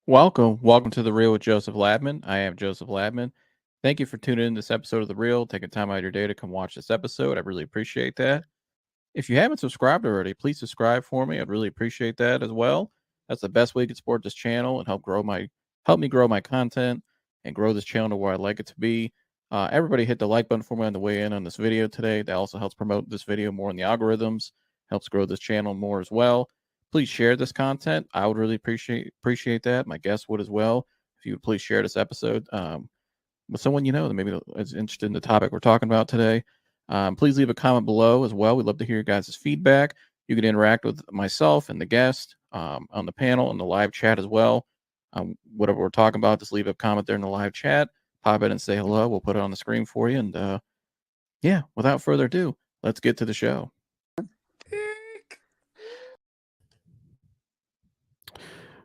Welcome to The Real with Joseph Labman. I am Joseph Labman. Thank you for tuning in this episode of The Real, taking time out of your day to come watch this episode. I really appreciate that. If you haven't subscribed already, please subscribe for me. I'd really appreciate that as well. That's the best way you can support this channel and help me grow my content and grow this channel to where I'd like it to be. Everybody hit the like button for me on the way in on this video today. That also helps promote this video more in the algorithms, helps grow this channel more as well. Please share this content. I would really appreciate that. My guests would as well. If you would please share this episode with someone you know that maybe is interested in the topic we're talking about today. Please leave a comment below as well. We'd love to hear your guys' feedback. You can interact with myself and the guest on the panel and the live chat as well. Whatever we're talking about, just leave a comment there in the live chat. Pop in and say hello. We'll put it on the screen for you. And yeah, without further ado, let's get to the show.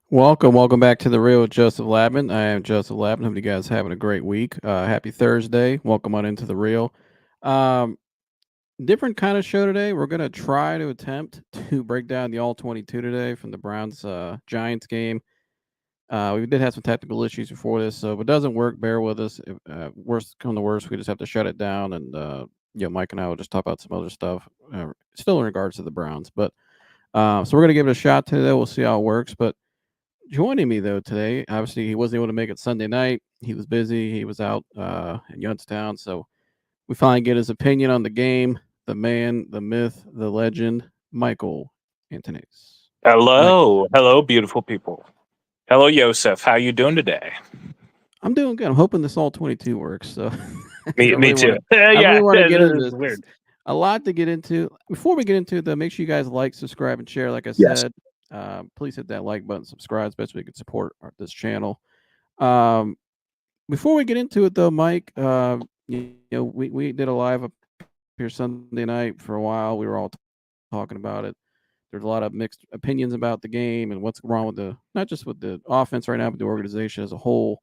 Welcome back to The Real with Joseph Labman. I am Joseph Labman. Hope you guys are having a great week. Happy Thursday. Welcome on into The Real. Different kind of show today. We're going to try to attempt to break down the All-22 today from the Browns-Giants game. We did have some technical issues before this, so if it doesn't work, bear with us. If worst come to worst, we just have to shut it down, and Mike and I will just talk about some other stuff, still in regards to the Browns. But so we're going to give it a shot today. We'll see how it works, but joining me though today, obviously he wasn't able to make it Sunday night. He was busy. He was out in Youngstown, so we finally get his opinion on the game. The man, the myth, the legend, Michael Antonis. Hello, beautiful people. Hello, Yosef. How you doing today? I'm doing good. I'm hoping this All-22 works. So me too. I really want to get into this. Weird. A lot to get into. Before we get into it, though, make sure you guys like, subscribe, and share. Like I said. Please hit that like button, subscribe, especially we can support this channel. Before we get into it, though, Mike, we did a live up here Sunday night for a while. We were all talking about it. There's a lot of mixed opinions about the game and what's wrong with not just with the offense right now, but the organization as a whole.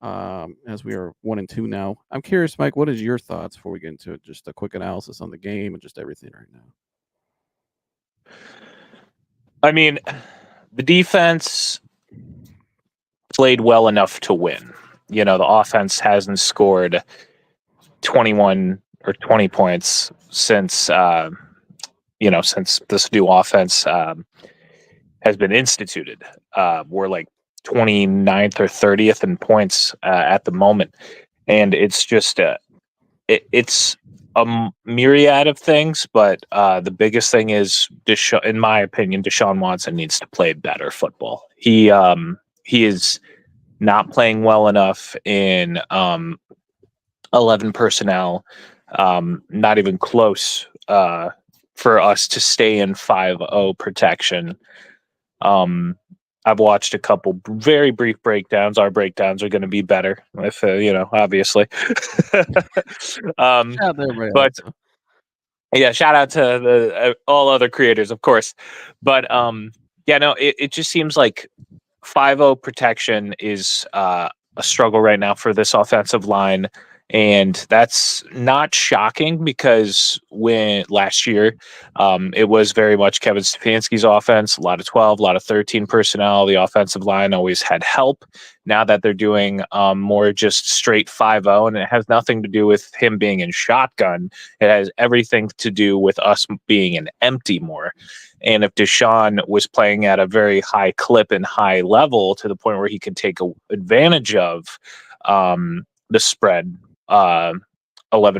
As we are 1-2 now, I'm curious, Mike, what is your thoughts before we get into it? Just a quick analysis on the game and just everything right now. I mean, the defense played well enough to win. The offense hasn't scored 21 or 20 points since since this new offense has been instituted. We're like 29th or 30th in points at the moment, and it's just it's a myriad of things, but the biggest thing is, in my opinion, Deshaun Watson needs to play better football. He is not playing well enough in 11 personnel, not even close for us to stay in 5-0 protection. I've watched a couple very brief breakdowns. Our breakdowns are going to be better, if obviously. But yeah, shout out to all other creators, of course. But it just seems like 5-0 protection is a struggle right now for this offensive line. And that's not shocking because when last year it was very much Kevin Stefanski's offense, a lot of 12, a lot of 13 personnel. The offensive line always had help. Now that they're doing more just straight 5-0, and it has nothing to do with him being in shotgun. It has everything to do with us being an empty more. And if Deshaun was playing at a very high clip and high level to the point where he could take advantage of the spread 11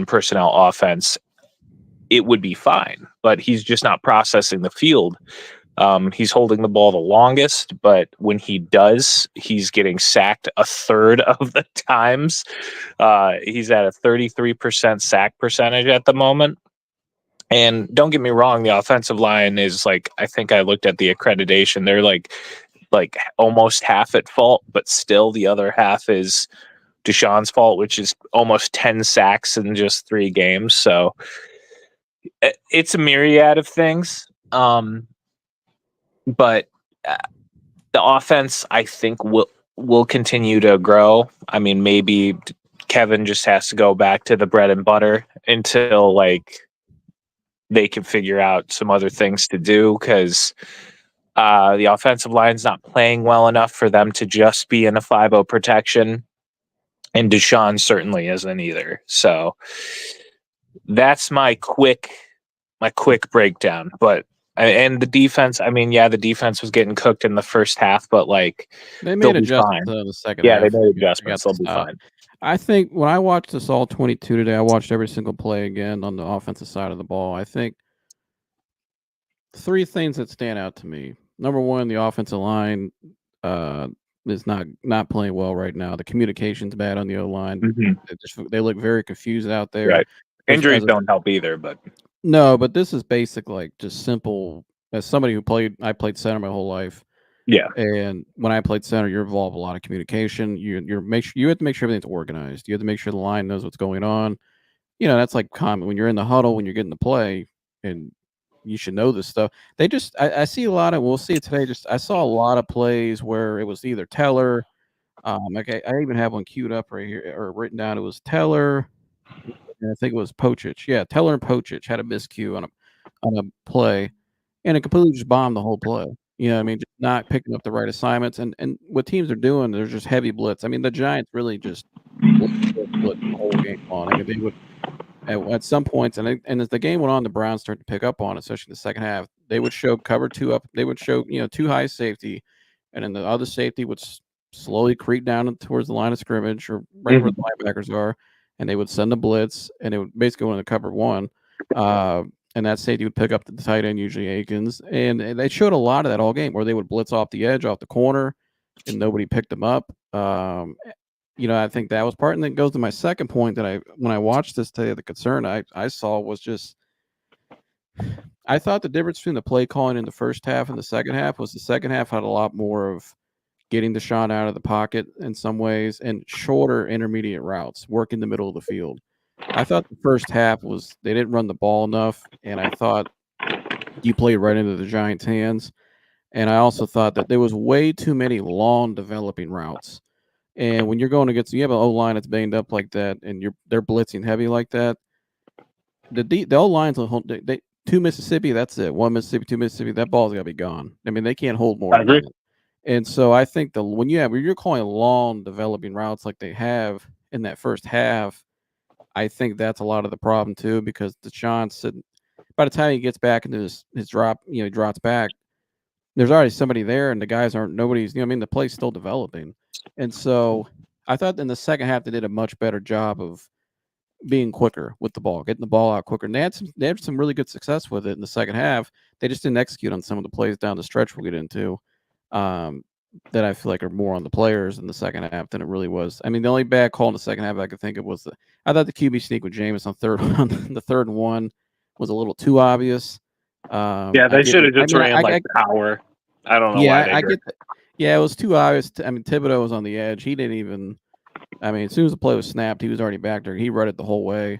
personnel offense, it would be fine, but he's just not processing the field. He's holding the ball the longest, but when he does, he's getting sacked a third of the times. He's at a 33% sack percentage at the moment. And don't get me wrong, the offensive line is like, I think I looked at the accreditation, they're like almost half at fault, but still the other half is Deshaun's fault, which is almost 10 sacks in just 3 games. So it's a myriad of things. But the offense, I think, will continue to grow. I mean, maybe Kevin just has to go back to the bread and butter until they can figure out some other things to do, because The offensive line's not playing well enough for them to just be in a 5-0 protection, and Deshaun certainly isn't either. So that's my quick breakdown. But and the defense, I mean, yeah, the defense was getting cooked in the first half, but like They they'll made be adjustments fine. in the second Yeah, they half. made They adjustments. got the They'll be stop. fine. I think when I watched this all 22 today, I watched every single play again on the offensive side of the ball. I think 3 things that stand out to me. Number 1, the offensive line uh, is not playing well right now. The communication's bad on the O-line. They look very confused out there. Right. Which Injuries don't help either, but no, but this is basic, like just simple. As somebody who I played center my whole life. yeah. And when I played center, you're involved in a lot of communication. You have to make sure everything's organized. You have to make sure the line knows what's going on. That's like common when you're in the huddle, when you're getting the play, and you should know this stuff. I see a lot of. We'll see it today. I saw a lot of plays where it was either Teller. Like I even have one queued up right here or written down. It was Teller, and I think it was Pochich. Yeah, Teller and Pochich had a miscue on a play, and it completely just bombed the whole play. You know what I mean? Just not picking up the right assignments, and what teams are doing, they're just heavy blitz. I mean, the Giants really just blitz the whole game long. I mean, they would at some points, and as the game went on, the Browns started to pick up on it, especially in the second half. They would show cover 2 up. They would show, 2 high safety, and then the other safety would slowly creep down towards the line of scrimmage or right where the linebackers are, and they would send a blitz, and it would basically go into cover 1. And that safety would pick up the tight end, usually Akins, and they showed a lot of that all game where they would blitz off the edge, off the corner, and nobody picked them up. I think that was part, and then it goes to my second point that when I watched this today, the concern I saw was just I thought the difference between the play calling in the first half and the second half was the second half had a lot more of getting the shot out of the pocket in some ways and shorter intermediate routes, work in the middle of the field. I thought the first half was they didn't run the ball enough, and I thought you played right into the Giants' hands. And I also thought that there was way too many long developing routes. And when you're going against, you have an O line that's banged up like that, and they're blitzing heavy like that. The O lines they 2 Mississippi, that's it. 1 Mississippi, 2 Mississippi, that ball's got to be gone. I mean, they can't hold more I than agree. that. And so I think when you're calling long developing routes like they have in that first half, I think that's a lot of the problem too, because Deshaun sitting by the time he gets back into his drop, he drops back. There's already somebody there, and the guys aren't. Nobody's. The play's still developing, and so I thought in the second half they did a much better job of being quicker with the ball, getting the ball out quicker. And they had some really good success with it in the second half. They just didn't execute on some of the plays down the stretch we'll get into. That I feel like are more on the players in the second half than it really was. I mean, the only bad call in the second half I could think of was I thought the QB sneak with Jameis on the third and 1 was a little too obvious. Yeah, they should have just ran power. I don't know why they did. Yeah, it was too obvious. I mean, Thibodeau was on the edge. He didn't even. I mean, as soon as the play was snapped, he was already back there. He read it the whole way.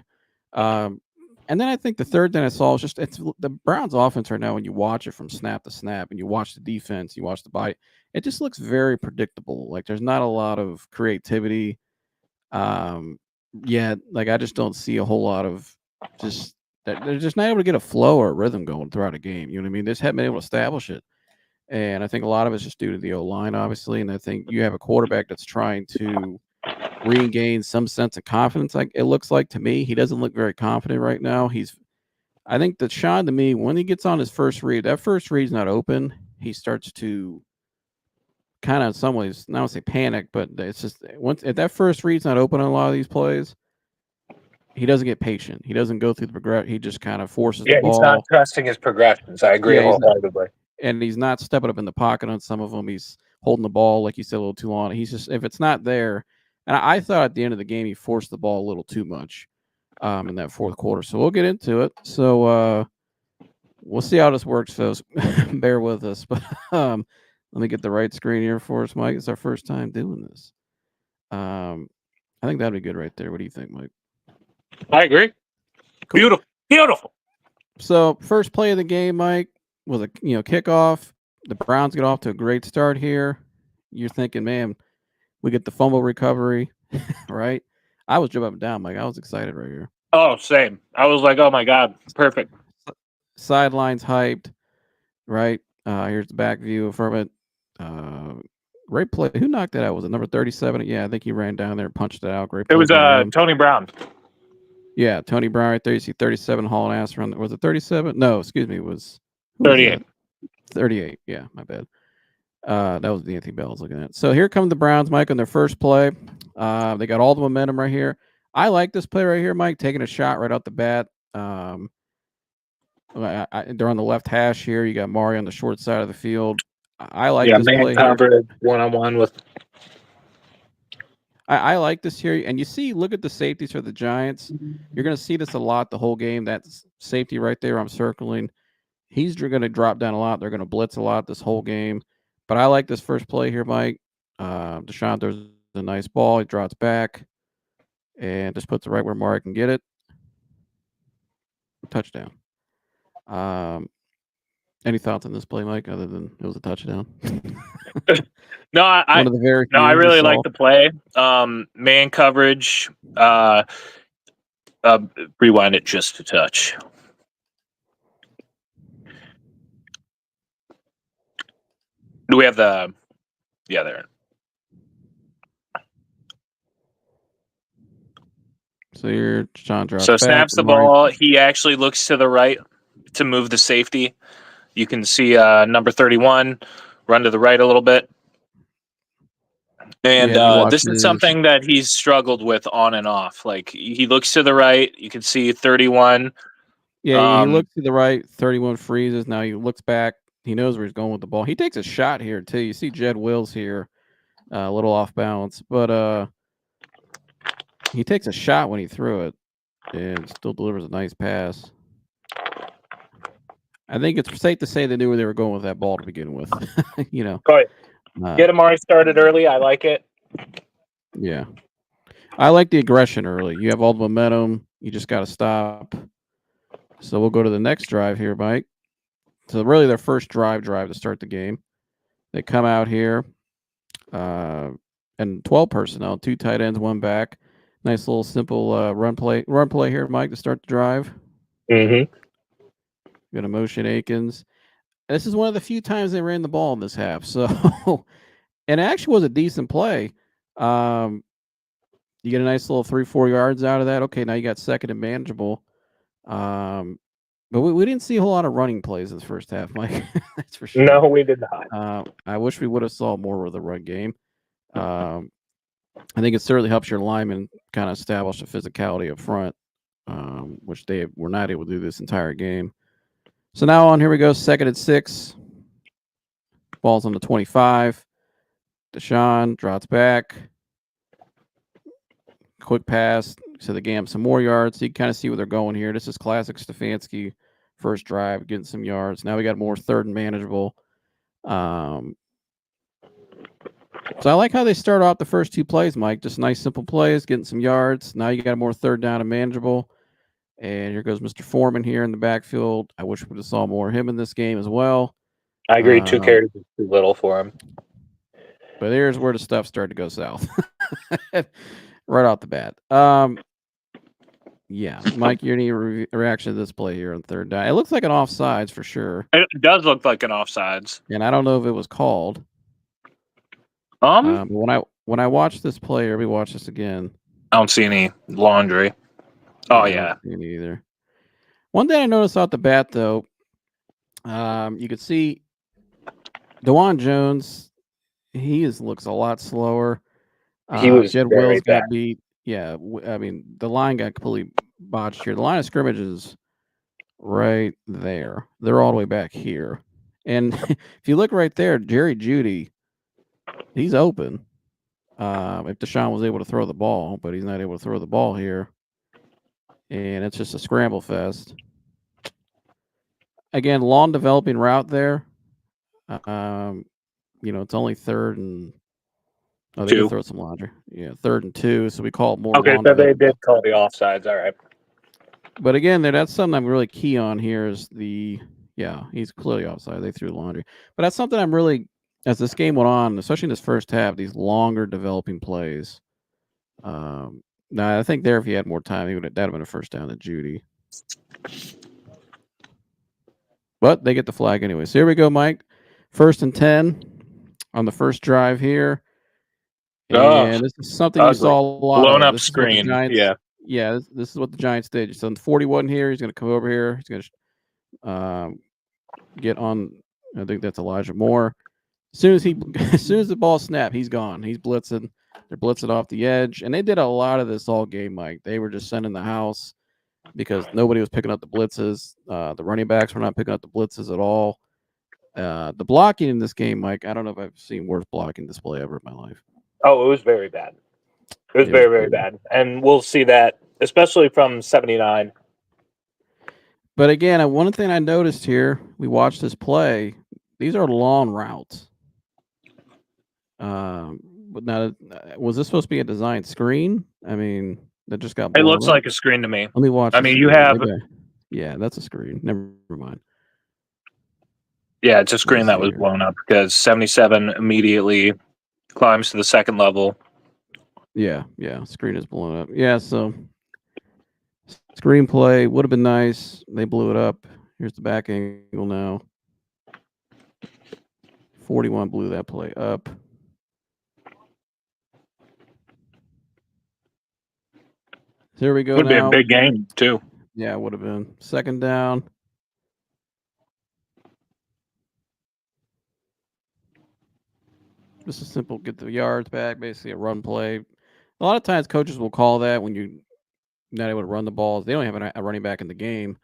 And then I think the third thing I saw was just it's the Browns' offense right now. When you watch it from snap to snap, and you watch the defense, you watch the body, it just looks very predictable. Like there's not a lot of creativity. Like I just don't see a whole lot of just that they're just not able to get a flow or a rhythm going throughout a game. You know what I mean? They just haven't been able to establish it. And I think a lot of it's just due to the O line, obviously. And I think you have a quarterback that's trying to regain some sense of confidence. Like it looks like to me, he doesn't look very confident right now. I think that Sean, to me, when he gets on his first read, that first read's not open. He starts to kind of, in some ways, not to say panic, but it's just if that first read's not open on a lot of these plays, he doesn't get patient. He doesn't go through the progression. He just kind of forces the ball. He's not trusting his progressions. I agree wholeheartedly. And he's not stepping up in the pocket on some of them. He's holding the ball, like you said, a little too long. He's just, if it's not there, and I thought at the end of the game he forced the ball a little too much in that fourth quarter. So we'll get into it. So we'll see how this works, folks. Bear with us. But let me get the right screen here for us, Mike. It's our first time doing this. I think that'd be good right there. What do you think, Mike? I agree. Cool. Beautiful. So first play of the game, Mike, was a kickoff. The Browns get off to a great start here. You're thinking, man, we get the fumble recovery, right? I was jumping up and down, Mike. I was excited right here. Oh, same. I was like, oh my God, perfect. Sidelines hyped, right? Here's the back view from it. Great play. Who knocked that out? Was it number 37? Yeah, I think he ran down there and punched it out. Great It play was by him. Tony Brown. Yeah, Tony Brown right there. You see 37 hauling ass around. Was it 37? No, excuse me. Who was 38. that? 38. Yeah, my bad. That was the Anthony Bell I was looking at. So here come the Browns, Mike, on their first play. They got all the momentum right here. I like this play right here, Mike, taking a shot right out the bat. They're on the left hash here. You got Mari on the short side of the field. I like this man play here. coverage, one-on-one with. I like this here. And you see, look at the safeties for the Giants. You're going to see this a lot the whole game. That safety right there I'm circling. He's going to drop down a lot. They're going to blitz a lot this whole game. But I like this first play here, Mike. Deshaun throws a nice ball. He drops back and just puts it right where Mari can get it. Touchdown. Any thoughts on this play, Mike, other than it was a touchdown? No, One of the very few I we really saw. like the play. Man coverage. Rewind it just a touch. Do we have the? Yeah, there. So here, John drops So back. snaps the ball. He actually looks to the right to move the safety. You can see number 31 run to the right a little bit. And this is something that he's struggled with on and off. Like he looks to the right. You can see 31. Yeah, he looks to the right. 31 freezes. Now he looks back. He knows where he's going with the ball. He takes a shot here too. You see Jed Wills here, a little off balance, but he takes a shot when he threw it, and still delivers a nice pass. I think it's safe to say they knew where they were going with that ball to begin with. You know, get Amari started early. I like it. Yeah, I like the aggression early. You have all the momentum. You just got to stop. So we'll go to the next drive here, Mike. So really their first drive to start the game. They come out here, and 12 personnel, 2 tight ends, 1 back. Nice little simple run play here, Mike, to start the drive. Mm-hmm. Got a motion Akins. This is one of the few times they ran the ball in this half. So, and it actually was a decent play. You get a nice little 3-4 yards out of that. Okay, now you got second and manageable. But we didn't see a whole lot of running plays in the first half, Mike. That's for sure. No, we did not. I wish we would have saw more with the run game. I think it certainly helps your linemen kind of establish the physicality up front, which they were not able to do this entire game. So now on, here we go, 2nd and 6. Ball's on the 25. Deshaun drops back. Quick pass. So they gain some more yards. So you kind of see where they're going here. This is classic Stefanski first drive, getting some yards. Now we got more 3rd and manageable. So I like how they start off the first 2 plays, Mike. Just nice, simple plays, getting some yards. Now you got more 3rd down and manageable. And here goes Mr. Foreman here in the backfield. I wish we would have saw more of him in this game as well. I agree. 2 carries is too little for him. But here's where the stuff started to go south. Right off the bat. Yeah, Mike, you need a reaction to this play here on 3rd down. It looks like an offsides for sure. It does look like an offsides. And I don't know if it was called. When I watch this play, or we watch this again, I don't see any laundry. Oh yeah, I don't see any either. One thing I noticed off the bat though, you could see DeJuan Jones. He looks a lot slower. He was Jed very Wills bad. got beat. Yeah, I mean the line got completely botched here. The line of scrimmage is right there. They're all the way back here, and if you look right there, Jerry Jeudy, he's open. If Deshaun was able to throw the ball, but he's not able to throw the ball here. And it's just a scramble fest. Again, long developing route there. It's only 3rd and they did throw some laundry. Yeah, 3rd and 2, so we call it more. Okay, so they did call the offsides. All right. But again, that's something I'm really key on here is he's clearly offside. They threw laundry. But that's something I'm really, as this game went on, especially in this first half, these longer developing plays. Now I think there, if he had more time, that'd have been a first down to Jeudy. But they get the flag anyway. So here we go, Mike. 1st and 10 on the first drive here. Oh, And this is something you ugly. saw a lot Blown of. up This is what the screen. Giants. Yeah. Yeah, this is what the Giants did. It's on 41 here. He's going to come over here. He's going to get on. I think that's Elijah Moore. As soon as the ball snapped, he's gone. He's blitzing. They're blitzing off the edge, and they did a lot of this all game, Mike. They were just sending the house because nobody was picking up the blitzes. The running backs were not picking up the blitzes at all. The blocking in this game, Mike, I don't know if I've seen worse blocking display ever in my life. Oh, it was very bad. It was very, very bad. And we'll see that, especially from 79. But again, one thing I noticed here, we watched this play. These are long routes. But now, was this supposed to be a design screen? I mean, that just got blown It looks up. like a screen to me. Let me watch. I mean, you have. Yeah, that's a screen. Never mind. Yeah, it's a screen that was blown up because 77 immediately climbs to the second level. Yeah, screen is blown up. Yeah, so screenplay would have been nice. They blew it up. Here's the back angle now. 41 blew that play up. Here we go. Would be a big game too. Yeah, it would have been. 2nd down. Just a simple get the yards back, basically a run play. A lot of times coaches will call that when you're not able to run the balls. They don't have a running back in the game,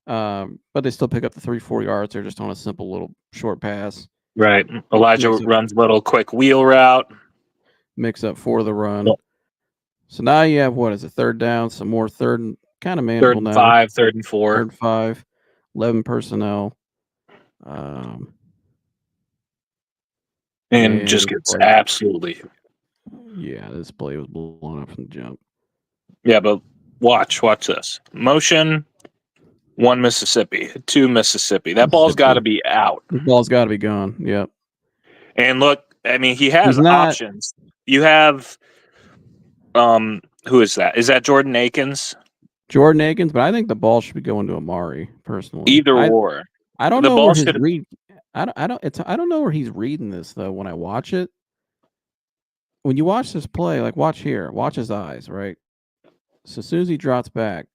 but they still pick up the 3-4 yards. They're just on a simple little short pass. Right. Elijah runs a little quick wheel route. Mix up for the run. Yep. So now you have, what is it, 3rd down, some more third and kind of manageable now. 3rd and 5, 3rd and 4. 3rd and 5, 11 personnel. And just gets absolutely. Yeah, this play was blown up from the jump. Yeah, but watch this. Motion, 1 Mississippi, 2 Mississippi. That ball's got to be out. The ball's got to be gone. Yep. And look, I mean, he has options. You have, who is that? Is that Jordan Akins? Jordan Akins, but I think the ball should be going to Amari personally. Either or. I don't know where his read. I don't know where he's reading this though. When I watch it, when you watch this play, like watch here, watch his eyes, right? So as soon as he drops back,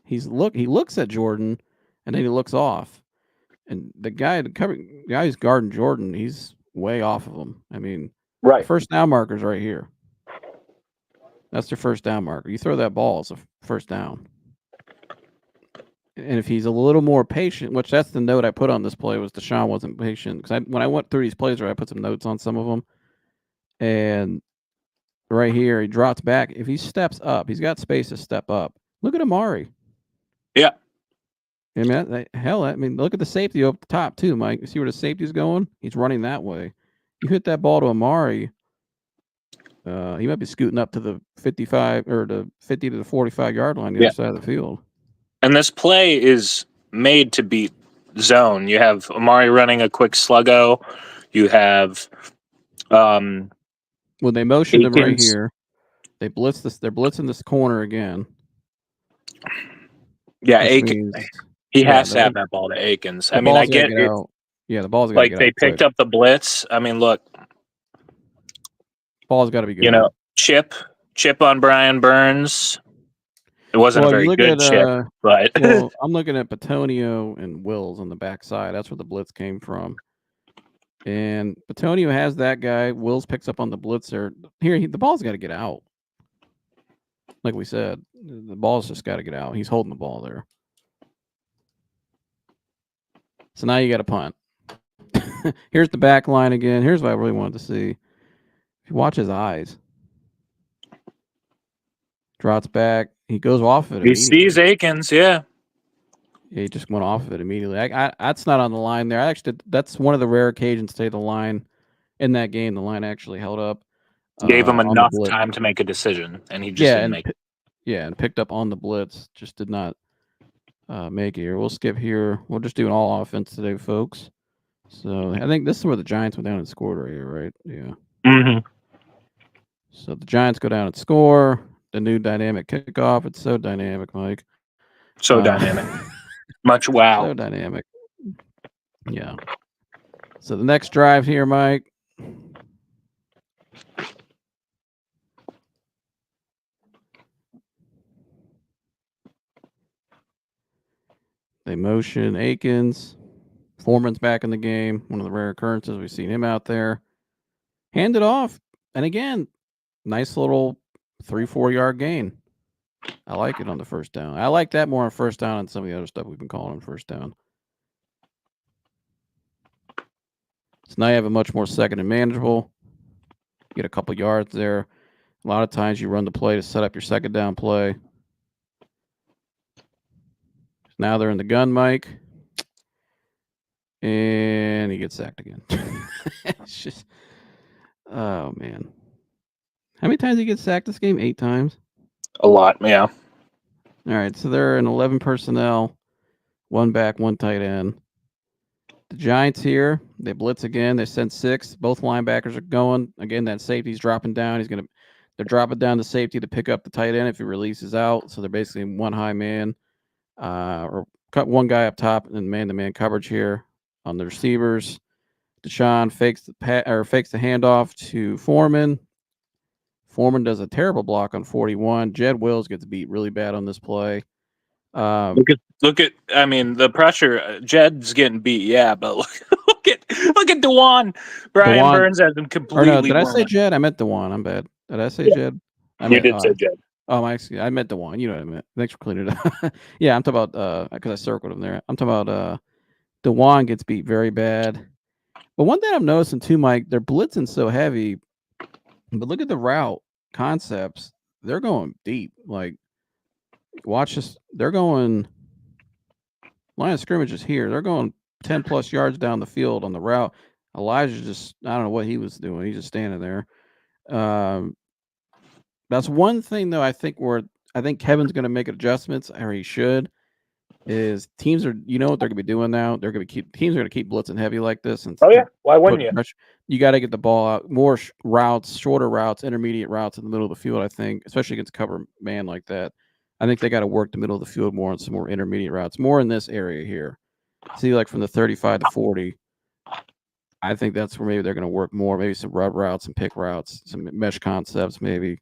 he looks at Jordan, and then he looks off, and the guy who's guarding Jordan, he's way off of him. I mean, right. The first down marker's right here. That's their first down marker. You throw that ball, it's a first down. And if he's a little more patient, which that's the note I put on this play, was Deshaun wasn't patient. Because when I went through these plays, I put some notes on some of them. And right here, he drops back. If he steps up, he's got space to step up. Look at Amari. Yeah. I mean, look at the safety up the top too, Mike. You see where the safety's going? He's running that way. You hit that ball to Amari, he might be scooting up to the 55 or the 50 to the 45-yard line, the other side of the field. And this play is made to beat zone. You have Amari running a quick sluggo. You have when they motioned him right here, they blitz this. They're blitzing this corner again. Yeah, Akins. He has to have that ball to Akins. I mean, I get it. Yeah, the ball's got to get out. Like they picked up the blitz. I mean, look. Ball's got to be good. You know, chip on Brian Burns. It wasn't a very good chip, but well, I'm looking at Petonio and Wills on the backside. That's where the blitz came from. And Petonio has that guy. Wills picks up on the blitzer. Here, the ball's got to get out. Like we said, the ball's just got to get out. He's holding the ball there. So now you got to punt. Here's the back line again. Here's what I really wanted to see. If you watch his eyes. Drops back. He goes off of it. He sees Akins, yeah. He just went off of it immediately. That's not on the line there. That's one of the rare occasions to say the line in that game. The line actually held up. Gave him enough time to make a decision, and he just didn't make it. Yeah, and picked up on the blitz. Just did not make it here. We'll skip here. We'll just do an all offense today, folks. So I think this is where the Giants went down and scored right here, right? Yeah. Mm-hmm. So the Giants go down and score. The new dynamic kickoff. It's so dynamic, Mike. So dynamic. Much wow. So dynamic. Yeah. So the next drive here, Mike. They motion Akins. Foreman's back in the game. One of the rare occurrences. We've seen him out there. Hand it off. And again, nice little 3-4 yard gain. I like it on the first down. I like that more on first down than some of the other stuff we've been calling on first down. So now you have a much more second and manageable. Get a couple yards there. A lot of times you run the play to set up your second down play. Now they're in the gun, Mike. And he gets sacked again. It's just, oh, man. How many times did he get sacked this game? 8 times? A lot, yeah. All right, so they're in 11 personnel. 1 back, 1 tight end. The Giants here, they blitz again. They send 6. Both linebackers are going. Again, that safety's dropping down. They're dropping down the safety to pick up the tight end if he releases out. So they're basically one high man, or cut one guy up top and man-to-man coverage here on the receivers. Deshaun fakes the handoff to Foreman. Foreman does a terrible block on 41. Jed Wills gets beat really bad on this play. Look at. I mean, the pressure. Jed's getting beat, yeah, but look at DeJuan. Brian Burns has him completely. Or no, did I say Jed? I meant DeJuan. I'm bad. Did I say Jed? You did say Jed. Oh, I meant DeJuan. You know what I meant. Thanks for cleaning it up. Yeah, I'm talking about because I circled him there. I'm talking about DeJuan gets beat very bad. But one thing I'm noticing too, Mike, they're blitzing so heavy. But look at the route concepts. They're going deep. Like, watch this. They're going line of scrimmage is here. They're going 10 plus yards down the field on the route. Elijah just, I don't know what he was doing. He's just standing there. That's one thing though. I think Kevin's going to make adjustments, or he should. Is teams are, you know what they're going to be doing now? They're going to teams are going to keep blitzing heavy like this. And why wouldn't you? You got to get the ball out, more routes, shorter routes, intermediate routes in the middle of the field. I think, especially against cover man like that. I think they got to work the middle of the field more on some more intermediate routes, more in this area here. See, like from the 35 to 40. I think that's where maybe they're going to work more. Maybe some rub routes and pick routes, some mesh concepts, maybe.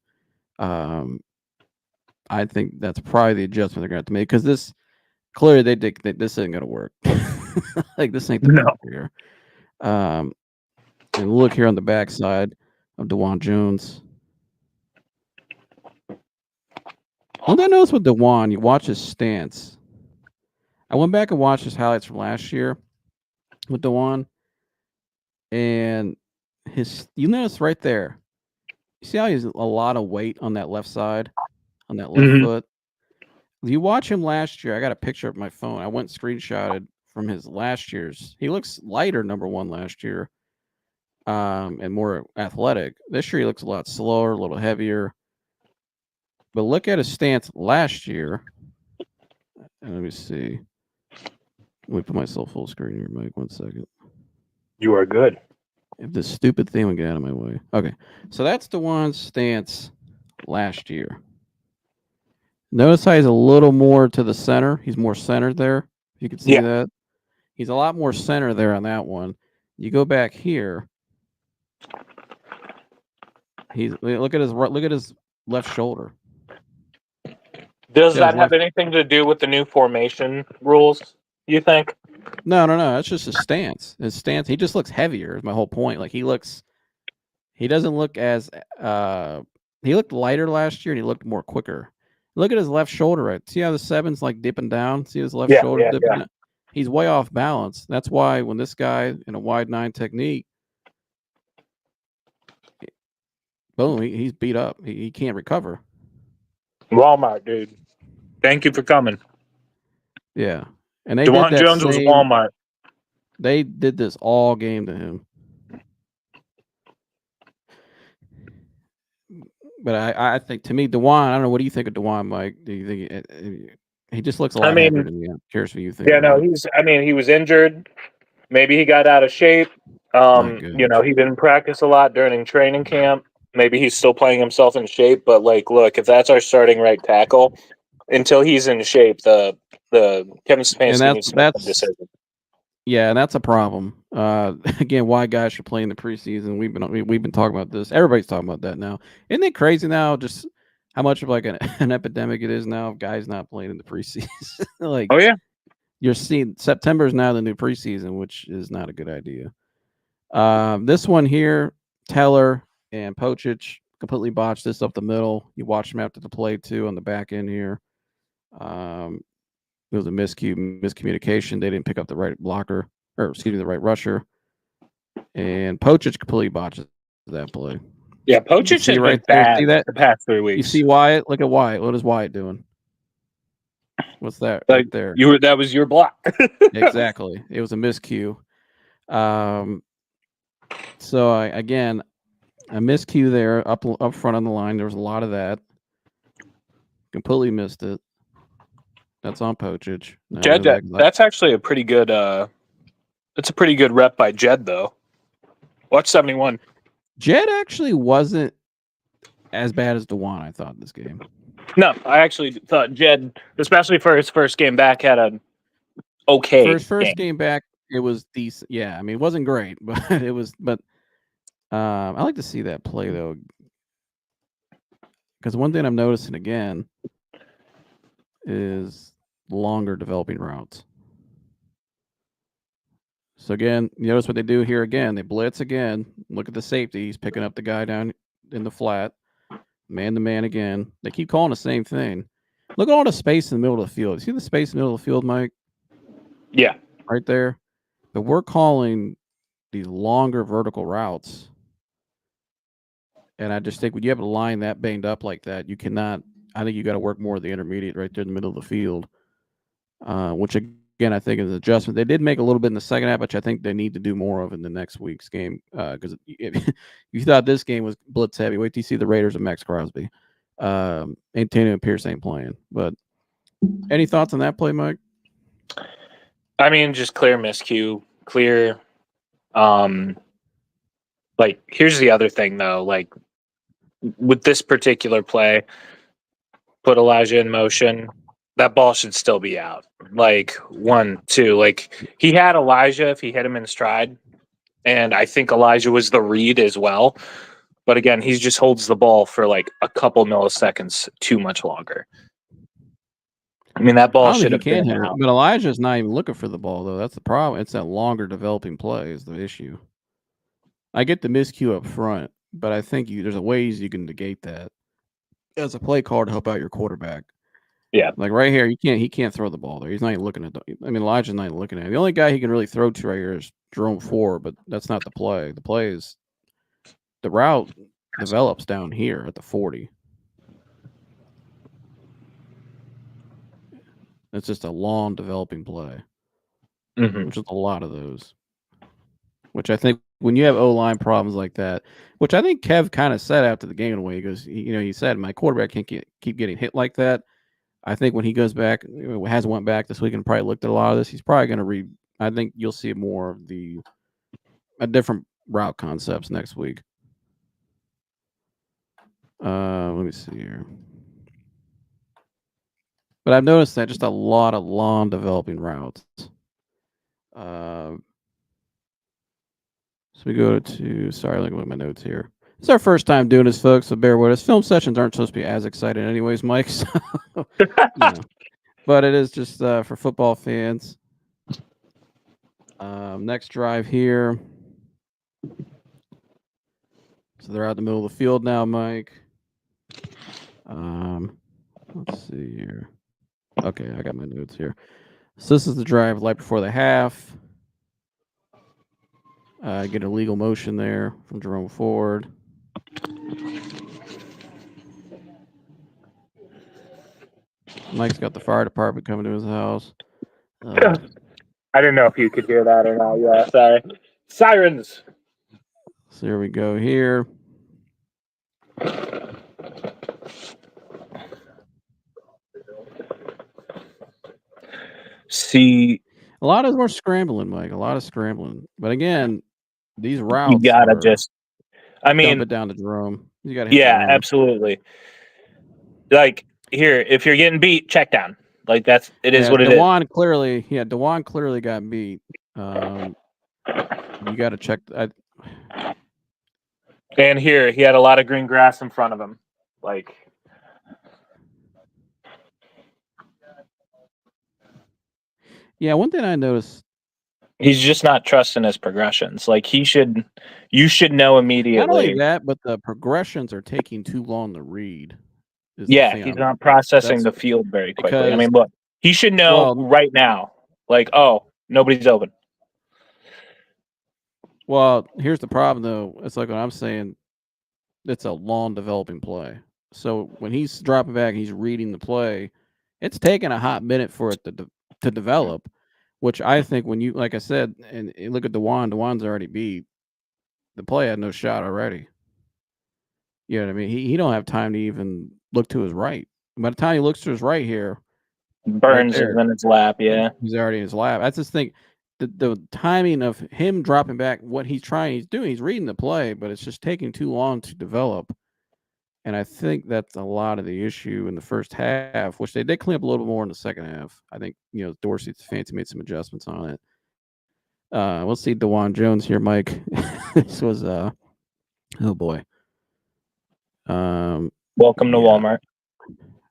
I think that's probably the adjustment they're going to have to make, because this clearly this isn't going to work. Like, this ain't the work here. And look here on the backside of DeJuan Jones. One thing I noticed with DeJuan, you watch his stance. I went back and watched his highlights from last year with DeJuan, and you notice right there. You see how he's a lot of weight on that left side, on that left foot. You watch him last year. I got a picture of my phone. I went screenshotted from his last year's. He looks lighter, number one, last year, and more athletic. This year he looks a lot slower, a little heavier. But look at his stance last year. Let me see. Let me put myself full screen here, Mike. 1 second. You are good. If this stupid thing would get out of my way. Okay. So that's DeJuan's stance last year. Notice how he's a little more to the center. He's more centered there. You can see that. He's a lot more center there on that one. You go back here. Look at his left shoulder. Does that have anything to do with the new formation rules, you think? No. That's just his stance. His stance, he just looks heavier, is my whole point. Like, he doesn't look as he looked lighter last year, and he looked more quicker. Look at his left shoulder, right? See how the 7's like dipping down? See his left shoulder dipping down? He's way off balance. That's why when this guy in a wide 9 technique, boom, he's beat up. He can't recover. Walmart, dude. Thank you for coming. Yeah. And they DeJuan Jones was Walmart. They did this all game to him. But I think, to me, DeJuan, I don't know. What do you think of DeJuan, Mike? Do you think he just looks a lot heavier to me? I'm curious what you think. Yeah, no, he was injured. Maybe he got out of shape. He didn't practice a lot during training camp. Maybe he's still playing himself in shape. But, like, look, if that's our starting right tackle, until he's in shape, the Kevin Stefanski needs to make a decision. Yeah, and that's a problem. Again, why guys should play in the preseason. We've been talking about this. Everybody's talking about that now. Isn't it crazy now? Just how much of like an epidemic it is now of guys not playing in the preseason. Like Oh yeah. you're seeing September is now the new preseason, which is not a good idea. This one here, Teller and Pochich completely botched this up the middle. You watch them after the play too on the back end here. It was a miscommunication. They didn't pick up the right blocker, or excuse me, the right rusher. And Pochich completely botches that play. Yeah, You Pochich see has right been there. See bad that? the past 3 You weeks. see Wyatt? Look at Wyatt. What is Wyatt doing? What's that Like right there? that was your block. Exactly. It was a miscue. So again, a miscue there up front on the line. There was a lot of that. Completely missed it. That's on Pochich. I know Jed, that. that's actually a pretty good. That's a pretty good rep by Jed though. Watch 71. Jed actually wasn't as bad as Dewan, I thought, this game. No, I actually thought Jed, especially for his first game back, had an okay. For his first game back, it was decent. Yeah, I mean, it wasn't great, but it was. But I like to see that play though, because one thing I'm noticing again is longer developing routes. So again, you notice what they do here again. They blitz again. Look at the safety. He's picking up the guy down in the flat. Man to man again. They keep calling the same thing. Look at all the space in the middle of the field. See the space in the middle of the field, Mike? Yeah. Right there. But we're calling these longer vertical routes. And I just think when you have a line that banged up like that, you cannot. I think you got to work more of the intermediate right there in the middle of the field, which again I think is an adjustment. They did make a little bit in the second half, which I think they need to do more of in the next week's game. Because if you thought this game was blitz heavy, wait till you see the Raiders of Max Crosby. Antonio Pierce ain't playing. But any thoughts on that play, Mike? I mean, just clear miscue, clear. Like here's the other thing though. Like with this particular play, put Elijah in motion. That ball should still be out. Like 1, 2. Like he had Elijah if he hit him in stride, and I think Elijah was the read as well. But again, he just holds the ball for like a couple milliseconds too much longer. I mean, that ball I don't should think he have can been hit it, out. but Elijah's not even looking for the ball though. That's the problem. It's that longer developing play is the issue. I get the miscue up front, but I think there's a ways you can negate that as a play call to help out your quarterback. Yeah. Like right here, he can't throw the ball there. He's not even looking at I mean, Elijah's not even looking at it. The only guy he can really throw to right here is Jerome Ford, but that's not the play. The play is the route develops down here at the 40. It's just a long developing play, which is a lot of those. Which I think when you have O-line problems like that, which I think Kev kind of said after the game in a way, he goes, he said, my quarterback can't keep getting hit like that. I think when he goes back, has went back this week and probably looked at a lot of this, he's probably going to read. I think you'll see more of a different route concepts next week. Let me see here. But I've noticed that just a lot of long developing routes. So we go to, sorry, looking at my notes here. It's our first time doing this, folks, so bear with us. Film sessions aren't supposed to be as exciting anyways, Mike. So, But it is just for football fans. Next drive here. So they're out in the middle of the field now, Mike. Let's see here. Okay, I got my notes here. So this is the drive right before the half. Get a legal motion there from Jerome Ford. Mike's got the fire department coming to his house. I didn't know if you could hear that or not. Yeah, sorry. Sirens. So here we go here. See, a lot of more scrambling, Mike. A lot of scrambling. But again, these routes you gotta just. I mean, dump it down to Jerome. You gotta. Yeah, absolutely. Like here, if you're getting beat, check down. Like it is what it is. Dewan clearly got beat. You got to check. And here, he had a lot of green grass in front of him. Like, yeah, one thing I noticed. he's just not trusting his progressions. Like, you should know immediately. Not only that, but the progressions are taking too long to read. Yeah, he's not processing the field very quickly. I mean, look, he should know right now. Like, oh, nobody's open. Well, here's the problem, though. It's like what I'm saying. It's a long developing play. So when he's dropping back, he's reading the play. It's taking a hot minute for it to develop, which I think when you, like I said, and look at Dewan's already beat. The play had no shot already. You know what I mean? He don't have time to even look to his right. By the time he looks to his right here, Burns is in his lap. Yeah, he's already in his lap. That's just think the timing of him dropping back. What he's doing. He's reading the play, but it's just taking too long to develop. And I think that's a lot of the issue in the first half, which they did clean up a little more in the second half. I think Dorsey's fancy made some adjustments on it. We'll see Dewan Jones here, Mike. This was oh boy. Welcome to Walmart.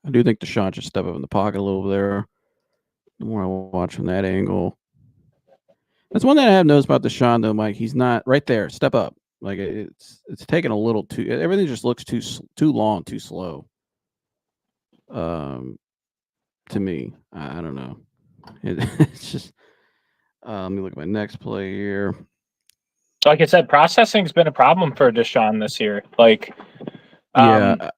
I do think Deshaun should step up in the pocket a little there. The more I watch from that angle. That's one thing I have noticed about Deshaun, though, Mike. He's not right there. Step up. Like it's taking a little too. Everything just looks too long, too slow. To me, I don't know. It's just. Let me look at my next play here. Like I said, processing's been a problem for Deshaun this year. Like, yeah,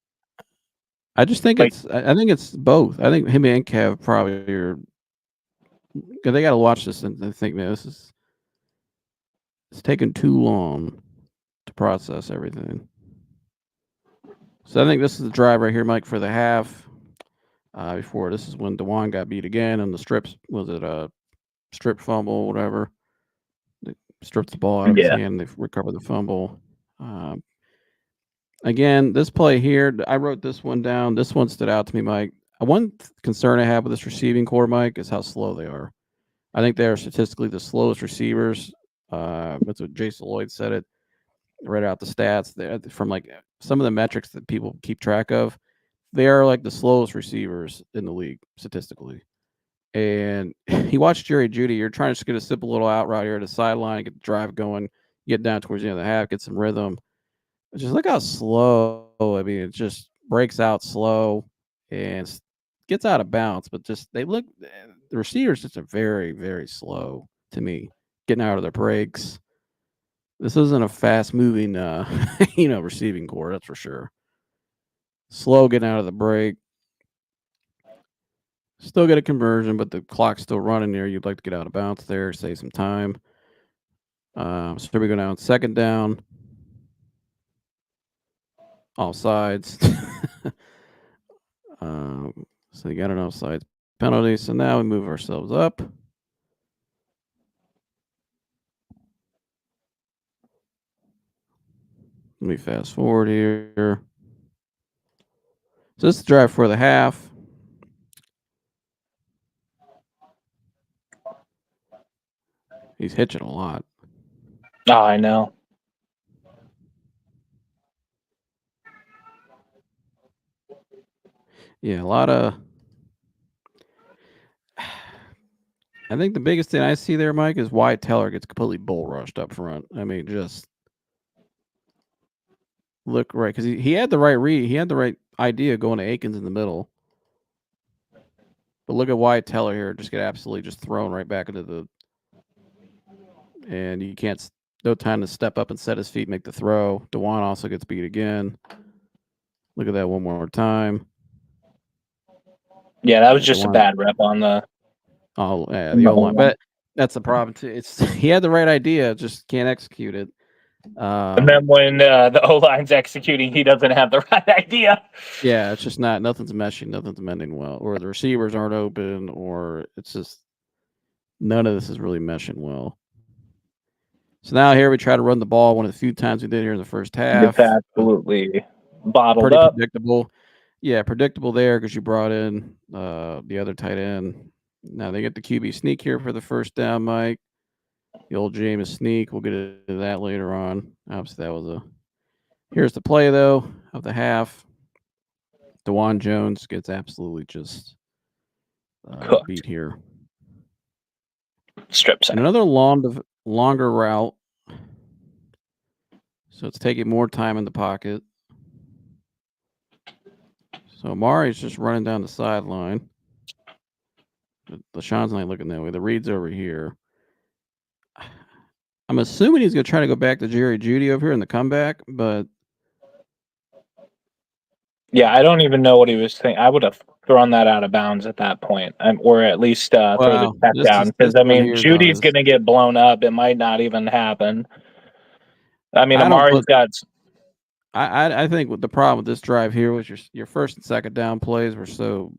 I just think it's. I think it's both. I think him and Kev probably are. They got to watch this and think, man, it's taking too long to process everything. So I think this is the drive right here, Mike, for the half. Before this is when Dewan got beat again, and the strips was it a strip fumble, whatever. They stripped the ball out of his hand. They recovered the fumble. Again, this play here, I wrote this one down. This one stood out to me, Mike. One concern I have with this receiving core, Mike, is how slow they are. I think they are statistically the slowest receivers. That's what Jason Lloyd said it. Read out the stats there from like some of the metrics that people keep track of. They are like the slowest receivers in the league statistically. And he watched Jerry Jeudy. You're trying to just get a simple little out route here to the sideline, get the drive going, get down towards the end of the half, get some rhythm. Just look how slow. I mean, it just breaks out slow and gets out of bounds. But just the receivers just are very, very slow to me, getting out of their breaks. This isn't a fast moving, receiving core. That's for sure. Slow getting out of the break. Still get a conversion, but the clock's still running there. You'd like to get out of bounds there, save some time. So here we go now. Second down. All sides. So you got an offside penalty. So now we move ourselves up. Let me fast forward here. So this is the drive for the half. He's hitching a lot. Oh, I know. Yeah, a lot of. I think the biggest thing I see there, Mike, is why Teller gets completely bull rushed up front. I mean, just look right because he had the right read. He had the right idea going to Akins in the middle. But look at Wyatt Teller here, just get absolutely just thrown right back into the. And you can't. No time to step up and set his feet, make the throw. Dewan also gets beat again. Look at that one more time. Yeah, that was just a bad rep on the. Oh, yeah, the O-line. But that's the problem too. It's he had the right idea, just can't execute it. And then when the O-line's executing, he doesn't have the right idea. Yeah, it's just nothing's meshing, nothing's mending well, or the receivers aren't open, or it's just none of this is really meshing well. So now here we try to run the ball one of the few times we did here in the first half. It's absolutely bottled pretty up. Predictable. Yeah, predictable there because you brought in the other tight end. Now they get the QB sneak here for the first down, Mike. The old Jameis sneak. We'll get into that later on. Obviously, that was a. Here's the play though of the half. DeJuan Jones gets absolutely just Cooked. beat here. Strip sack. And another longer route. So it's taking more time in the pocket. So Amari's just running down the sideline. LaShawn's not looking that way. The read's over here. I'm assuming he's going to try to go back to Jerry Jeudy over here in the comeback, but Yeah, I don't even know what he was thinking. I would have thrown that out of bounds at that point, or at least throw the check down. Because, I one mean, here is on Judy's his. going to get blown up. It might not even happen. I mean, I don't Amari's put. got. I think what the problem with this drive here was your first and second down plays were so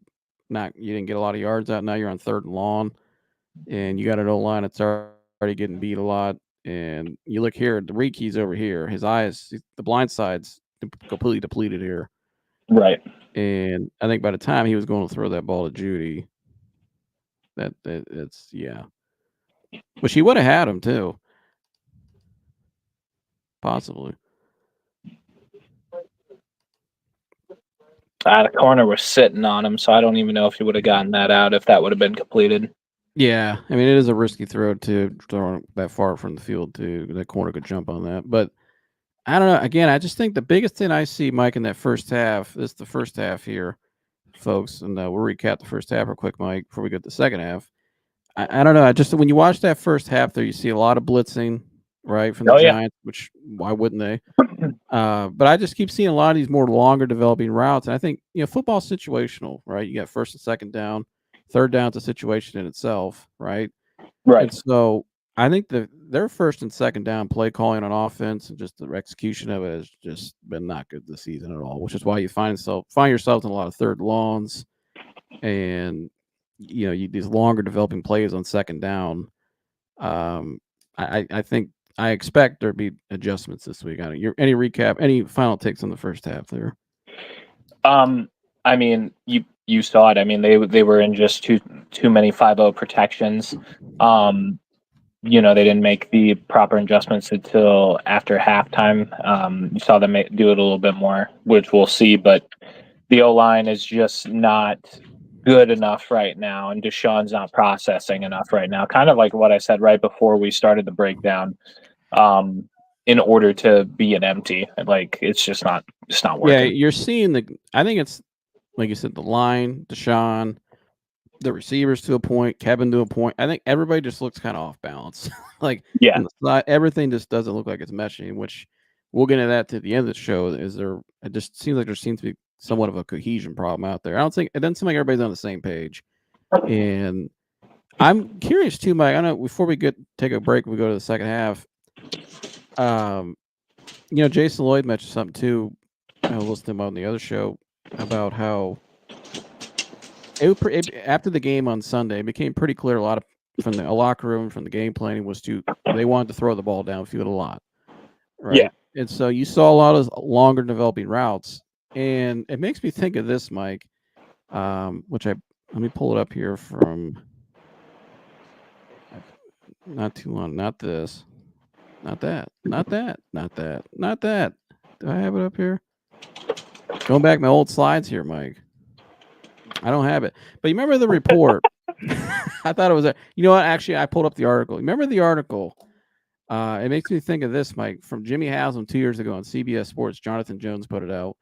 not you didn't get a lot of yards out. Now you're on third and long, and you got an O-line that's already getting beat a lot. And you look here, the read key's over here. His eyes, the blind side's completely depleted here. Right. And I think by the time he was going to throw that ball to Jeudy, that it's yeah. But she would have had him too. Possibly. The corner was sitting on him, so I don't even know if he would have gotten that out if that would have been completed. Yeah, I mean it is a risky throw to throw that far from the field too. That corner could jump on that, but I don't know. Again, I just think the biggest thing I see, Mike, in that first half. This is the first half here, folks, and we'll recap the first half real quick, Mike, before we get to the second half. I don't know. I just when you watch that first half, there you see a lot of blitzing, right, from the Giants. Which why wouldn't they? But I just keep seeing a lot of these more longer developing routes, and I think football's situational, right? You got first and second down, third down's a situation in itself, right? Right. And so I think their first and second down play calling on offense and just the execution of it has just been not good this season at all. Which is why you find yourself in a lot of third lawns, and these longer developing plays on second down. I think I expect there to be adjustments this week. Any recap, any final takes on the first half there? I mean, you saw it. I mean, they were in just too many 5-0 protections. They didn't make the proper adjustments until after halftime. You saw them do it a little bit more, which we'll see. But the O-line is just not good enough right now, and Deshaun's not processing enough right now. Kind of like what I said right before we started the breakdown. In order to be an empty, like it's just not working. Yeah, you're seeing I think it's like you said, the line, Deshaun, the receivers to a point, Kevin to a point. I think everybody just looks kind of off balance. From the side, everything just doesn't look like it's meshing. Which we'll get into that to the end of the show. It just seems like there seems to be somewhat of a cohesion problem out there. It doesn't seem like everybody's on the same page. And I'm curious too, Mike. I know before we take a break, we go to the second half. Jason Lloyd mentioned something too. I was listening on the other show about how after the game on Sunday, it became pretty clear a lot of from the locker room, from the game planning they wanted to throw the ball downfield a lot, right? Yeah. And so you saw a lot of longer developing routes, and it makes me think of this, Mike. Let me pull it up here from not too long. Not this. Not that. Not that. Not that. Not that. Do I have it up here? Going back my old slides here, Mike. I don't have it. But you remember the report? I thought it was you know what? Actually, I pulled up the article. Remember the article? It makes me think of this, Mike, from Jimmy Haslam 2 years ago on CBS Sports. Jonathan Jones put it out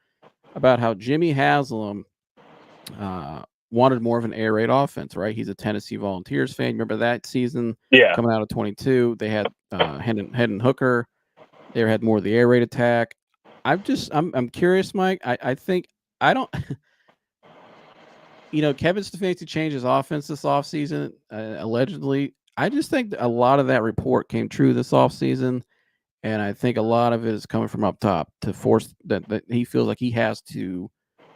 about how Jimmy Haslam wanted more of an air raid offense, right? He's a Tennessee Volunteers fan. Remember that season? Yeah. Coming out of 22, they had Hendon Hooker. They had more of the air raid attack. I'm curious, Mike. I think I don't. Kevin Stefanski changed his offense this offseason, allegedly. I just think a lot of that report came true this offseason, and I think a lot of it is coming from up top to force that he feels like he has to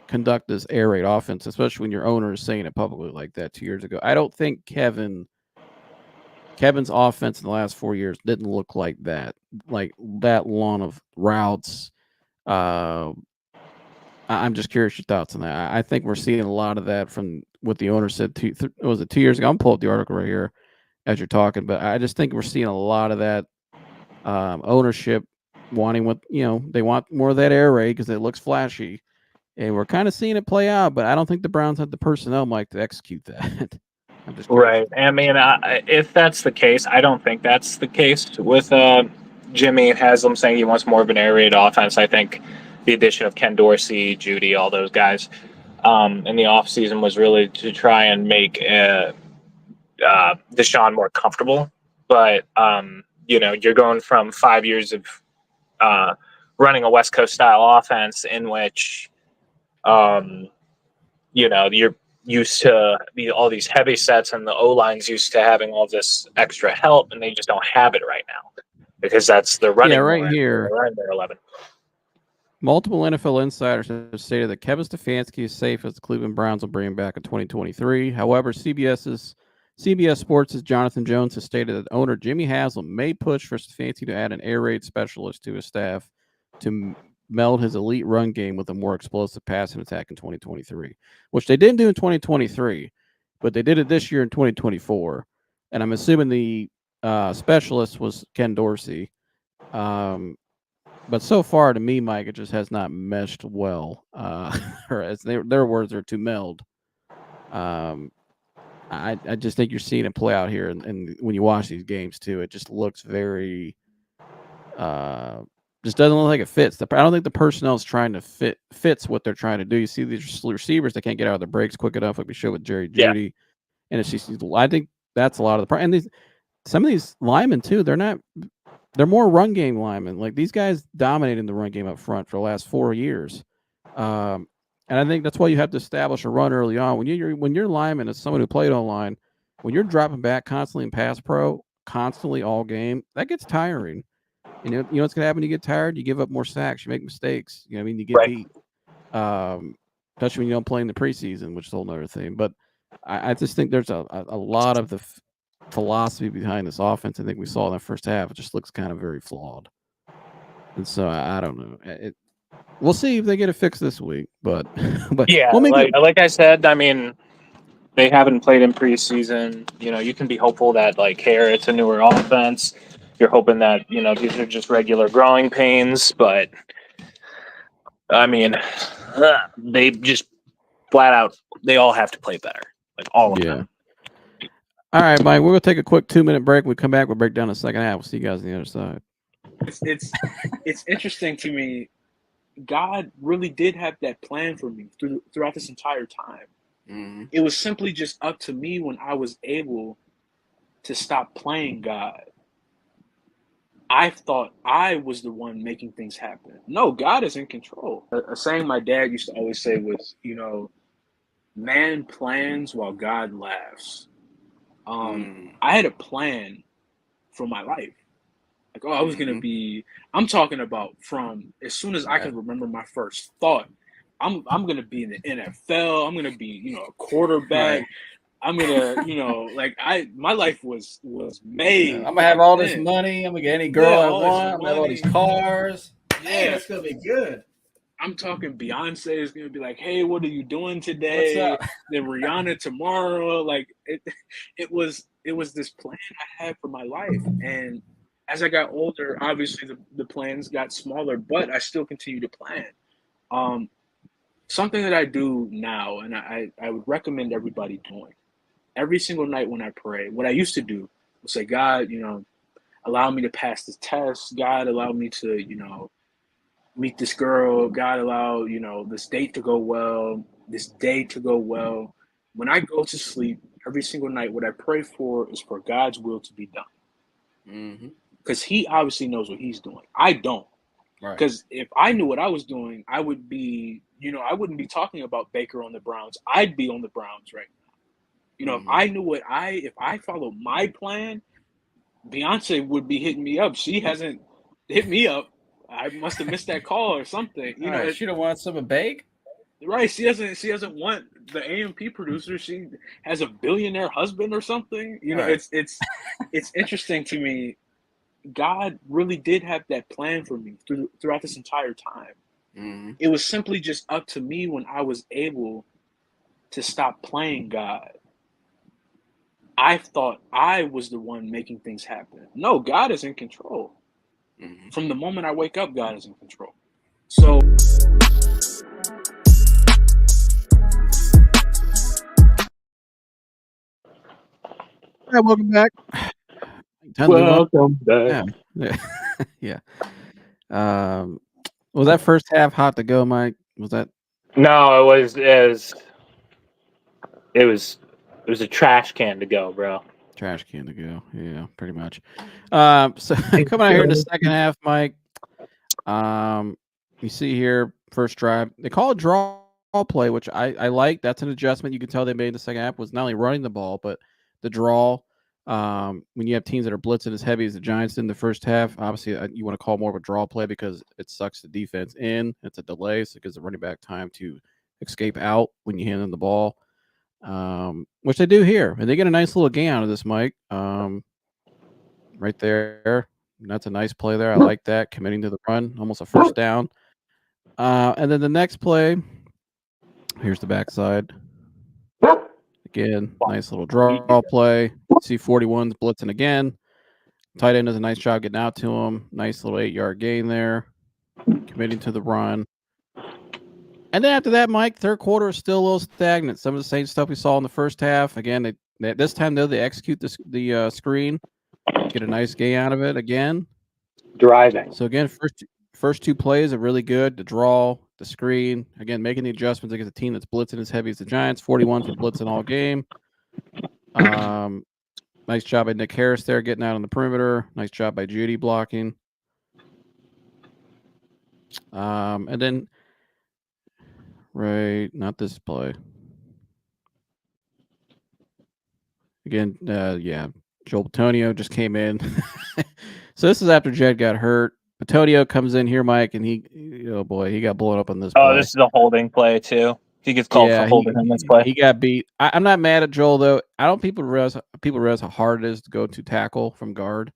conduct this air raid offense, especially when your owner is saying it publicly like that 2 years ago. I don't think Kevin's offense in the last 4 years didn't look like that long of routes. I'm just curious your thoughts on that. I think we're seeing a lot of that from what the owner said. Was it 2 years ago? I'm pulling up the article right here, as you're talking, but I just think we're seeing a lot of that ownership wanting what they want more of that air raid because it looks flashy, and we're kind of seeing it play out. But I don't think the Browns have the personnel, Mike, to execute that. I'm just curious. Right. I mean, if that's the case, I don't think that's the case with Jimmy Haslam saying he wants more of an air raid offense. I think the addition of Ken Dorsey, Judy, all those guys in the offseason was really to try and make Deshaun more comfortable. But, you're going from 5 years of running a West Coast style offense in which, you're used to all these heavy sets, and the O line's used to having all this extra help, and they just don't have it right now because that's the Yeah, running right more. here. They're in their 11. Multiple NFL insiders have stated that Kevin Stefanski is safe as the Cleveland Browns will bring him back in 2023. However, CBS Sports' Jonathan Jones has stated that owner Jimmy Haslam may push for Stefanski to add an air raid specialist to his staff to meld his elite run game with a more explosive passing attack in 2023, which they didn't do in 2023, but they did it this year in 2024. And I'm assuming the specialist was Ken Dorsey. But so far, to me, Mike, it just has not meshed well. Or as their words are, to meld. I just think you're seeing it play out here, and when you watch these games too, it just looks very, just doesn't look like it fits. I don't think the personnel is trying to fits what they're trying to do. You see these receivers that can't get out of their breaks quick enough, like we showed with Jerry Yeah. Judy, and it's just, I think that's a lot of the problem. And some of these linemen too, they're more run game linemen. Like these guys dominated the run game up front for the last 4 years. And I think that's why you have to establish a run early on. When your lineman is someone who played online, when you're dropping back constantly in pass pro, constantly all game, that gets tiring. You know what's gonna happen? You get tired, you give up more sacks, you make mistakes. You know what I mean? You get Right. beat. Especially when you don't play in the preseason, which is a whole other thing. But I just think there's a lot of the philosophy behind this offense. I think we saw in that first half. It just looks kind of very flawed. And so I don't know. We'll see if they get it fixed this week. But Yeah, well, maybe like I said, I mean, they haven't played in preseason. You can be hopeful that here it's a newer offense. You're hoping that these are just regular growing pains, but I mean, they just flat out they all have to play better, like all of them. All right, Mike. We're gonna take a quick 2-minute break. When we come back, we'll break down the second half. We'll see you guys on the other side. It's interesting to me. God really did have that plan for me throughout this entire time. Mm-hmm. It was simply just up to me when I was able to stop playing God. I thought I was the one making things happen. No, God is in control. A saying my dad used to always say was, man plans while God laughs. I had a plan for my life. Like, I was going to be, I'm talking about from as soon as I can remember my first thought, I'm going to be in the NFL. I'm going to be, a quarterback. Right. I'm going to, my life was made. I'm going to have all this money. I'm going to get any girl I want. I'm going to have all these cars. Yeah. That's going to be good. I'm talking Beyonce is going to be like, hey, what are you doing today? Then Rihanna tomorrow. Like it was this plan I had for my life. And as I got older, obviously the plans got smaller, but I still continue to plan. Something that I do now, and I would recommend everybody doing, every single night when I pray, what I used to do was say, God, allow me to pass this test. God, allow me to, meet this girl. God, allow, this date to go well, this day to go well. When I go to sleep every single night, what I pray for is for God's will to be done. Because he obviously knows what he's doing. I don't. Because if I knew what I was doing, I would be, I wouldn't be talking about Baker on the Browns. I'd be on the Browns right now. If I knew if I followed my plan, Beyonce would be hitting me up. She hasn't hit me up. I must have missed that call or something. She don't want some bake. Right. She doesn't want the AMP producer. She has a billionaire husband or something. It's interesting to me. God really did have that plan for me throughout this entire time. It was simply just up to me when I was able to stop playing God. I thought I was the one making things happen. No, God is in control. Mhm. From the moment I wake up, God is in control. So Yeah, welcome back. Time to move on. Welcome back. Yeah. Yeah. Was that first half hot to go, Mike? Was that No, it was a trash can to go, bro. trash can to go? Yeah, pretty much. So coming out here in the second half, Mike. You see here first drive. They call it draw play, which I like. That's an adjustment you can tell they made in the second half. Was not only running the ball, but the draw. When you have teams that are blitzing as heavy as the Giants did in the first half, obviously you want to call more of a draw play because it sucks the defense in. It's a delay, so it gives the running back time to escape out when you hand them the ball, which they do here, and they get a nice little gain out of this, Mike. Right there, that's a nice play there. I like that, committing to the run, almost a first down. And then the next play, here's the backside. Again, nice little draw play. See 41's blitzing again. Tight end does a nice job getting out to him. Nice little 8-yard gain there. Committing to the run. And then after that, Mike, third quarter is still a little stagnant. Some of the same stuff we saw in the first half. Again, this time, though, they execute the screen. Get a nice gain out of it again. Driving. So, again, first two plays are really good. The draw, the screen. Again, making the adjustments against a team that's blitzing as heavy as the Giants. 41's been blitzing all game. Nice job by Nick Harris there getting out on the perimeter. Nice job by Judy blocking. And then, right, not this play. Again, yeah, Joel Batonio just came in. So this is after Jed got hurt. Batonio comes in here, Mike, and oh boy, he got blown up on this play. Oh, this is a holding play too. He gets called for holding on this play. He got beat. I'm not mad at Joel though. I don't people realize how hard it is to go to tackle from guard,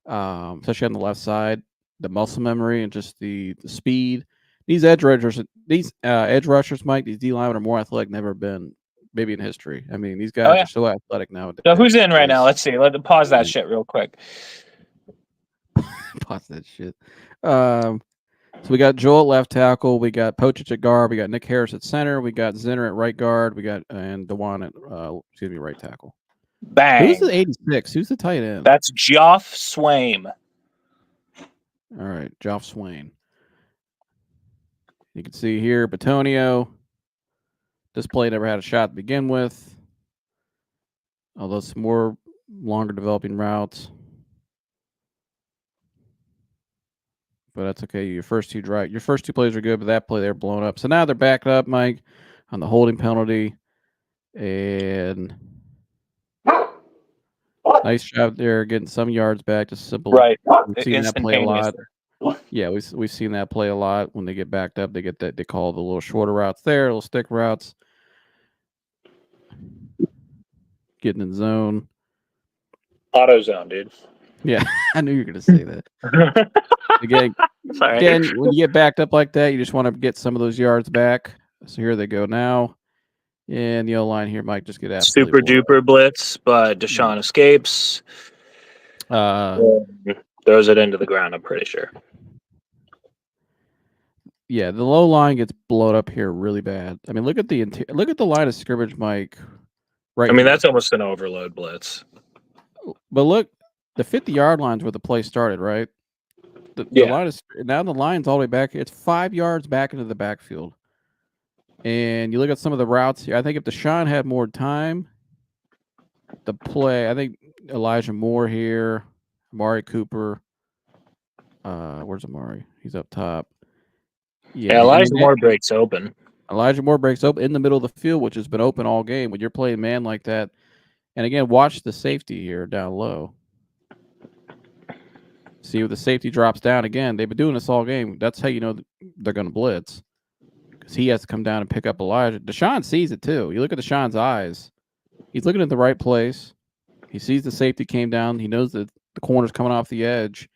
especially on the left side. The muscle memory and just the speed. These edge rushers, Mike, these D linemen are more athletic than ever been, maybe in history. I mean, these guys are so athletic nowadays. So who's in right now? Let's see. Let's pause that shit real quick. Pause that shit. So we got Joel at left tackle. We got Pochich at guard. We got Nick Harris at center. We got Zinner at right guard. We got and Dewan at right tackle. Bang. Who's the 86? Who's the tight end? That's Geoff Swaim. All right, Geoff Swaim. You can see here Batonio. This play never had a shot to begin with. Although some more longer developing routes. But that's okay. Your first two plays are good, but that play they're blown up. So now they're backed up, Mike, on the holding penalty. And nice job there, getting some yards back. Just simple. Right. We've seen that play a lot. Yeah, we've seen that play a lot. When they get backed up, they call the little shorter routes there, little stick routes. Getting in zone. Auto zone, dude. Yeah, I knew you were going to say that. Again, when you get backed up like that, you just want to get some of those yards back. So here they go now. And the O-line here might just get absolutely super duper blitz, but Deshaun escapes. Throws it into the ground, I'm pretty sure. Yeah, the low line gets blown up here really bad. I mean, look at the line of scrimmage, Mike. Right. I mean, that's almost an overload blitz. But look, the 50-yard line's where the play started, right? The line is now the line's all the way back. It's 5 yards back into the backfield. And you look at some of the routes here. I think if Deshaun had more time, the play, I think Elijah Moore here, Amari Cooper. Where's Amari? He's up top. Yeah, Elijah Moore breaks open. Elijah Moore breaks open in the middle of the field, which has been open all game. When you're playing man like that, and again, watch the safety here down low. See, the safety drops down again. They've been doing this all game. That's how you know they're going to blitz, because he has to come down and pick up Elijah. Deshaun sees it too. You look at Deshaun's eyes. He's looking at the right place. He sees the safety came down. He knows that the corner's coming off the edge.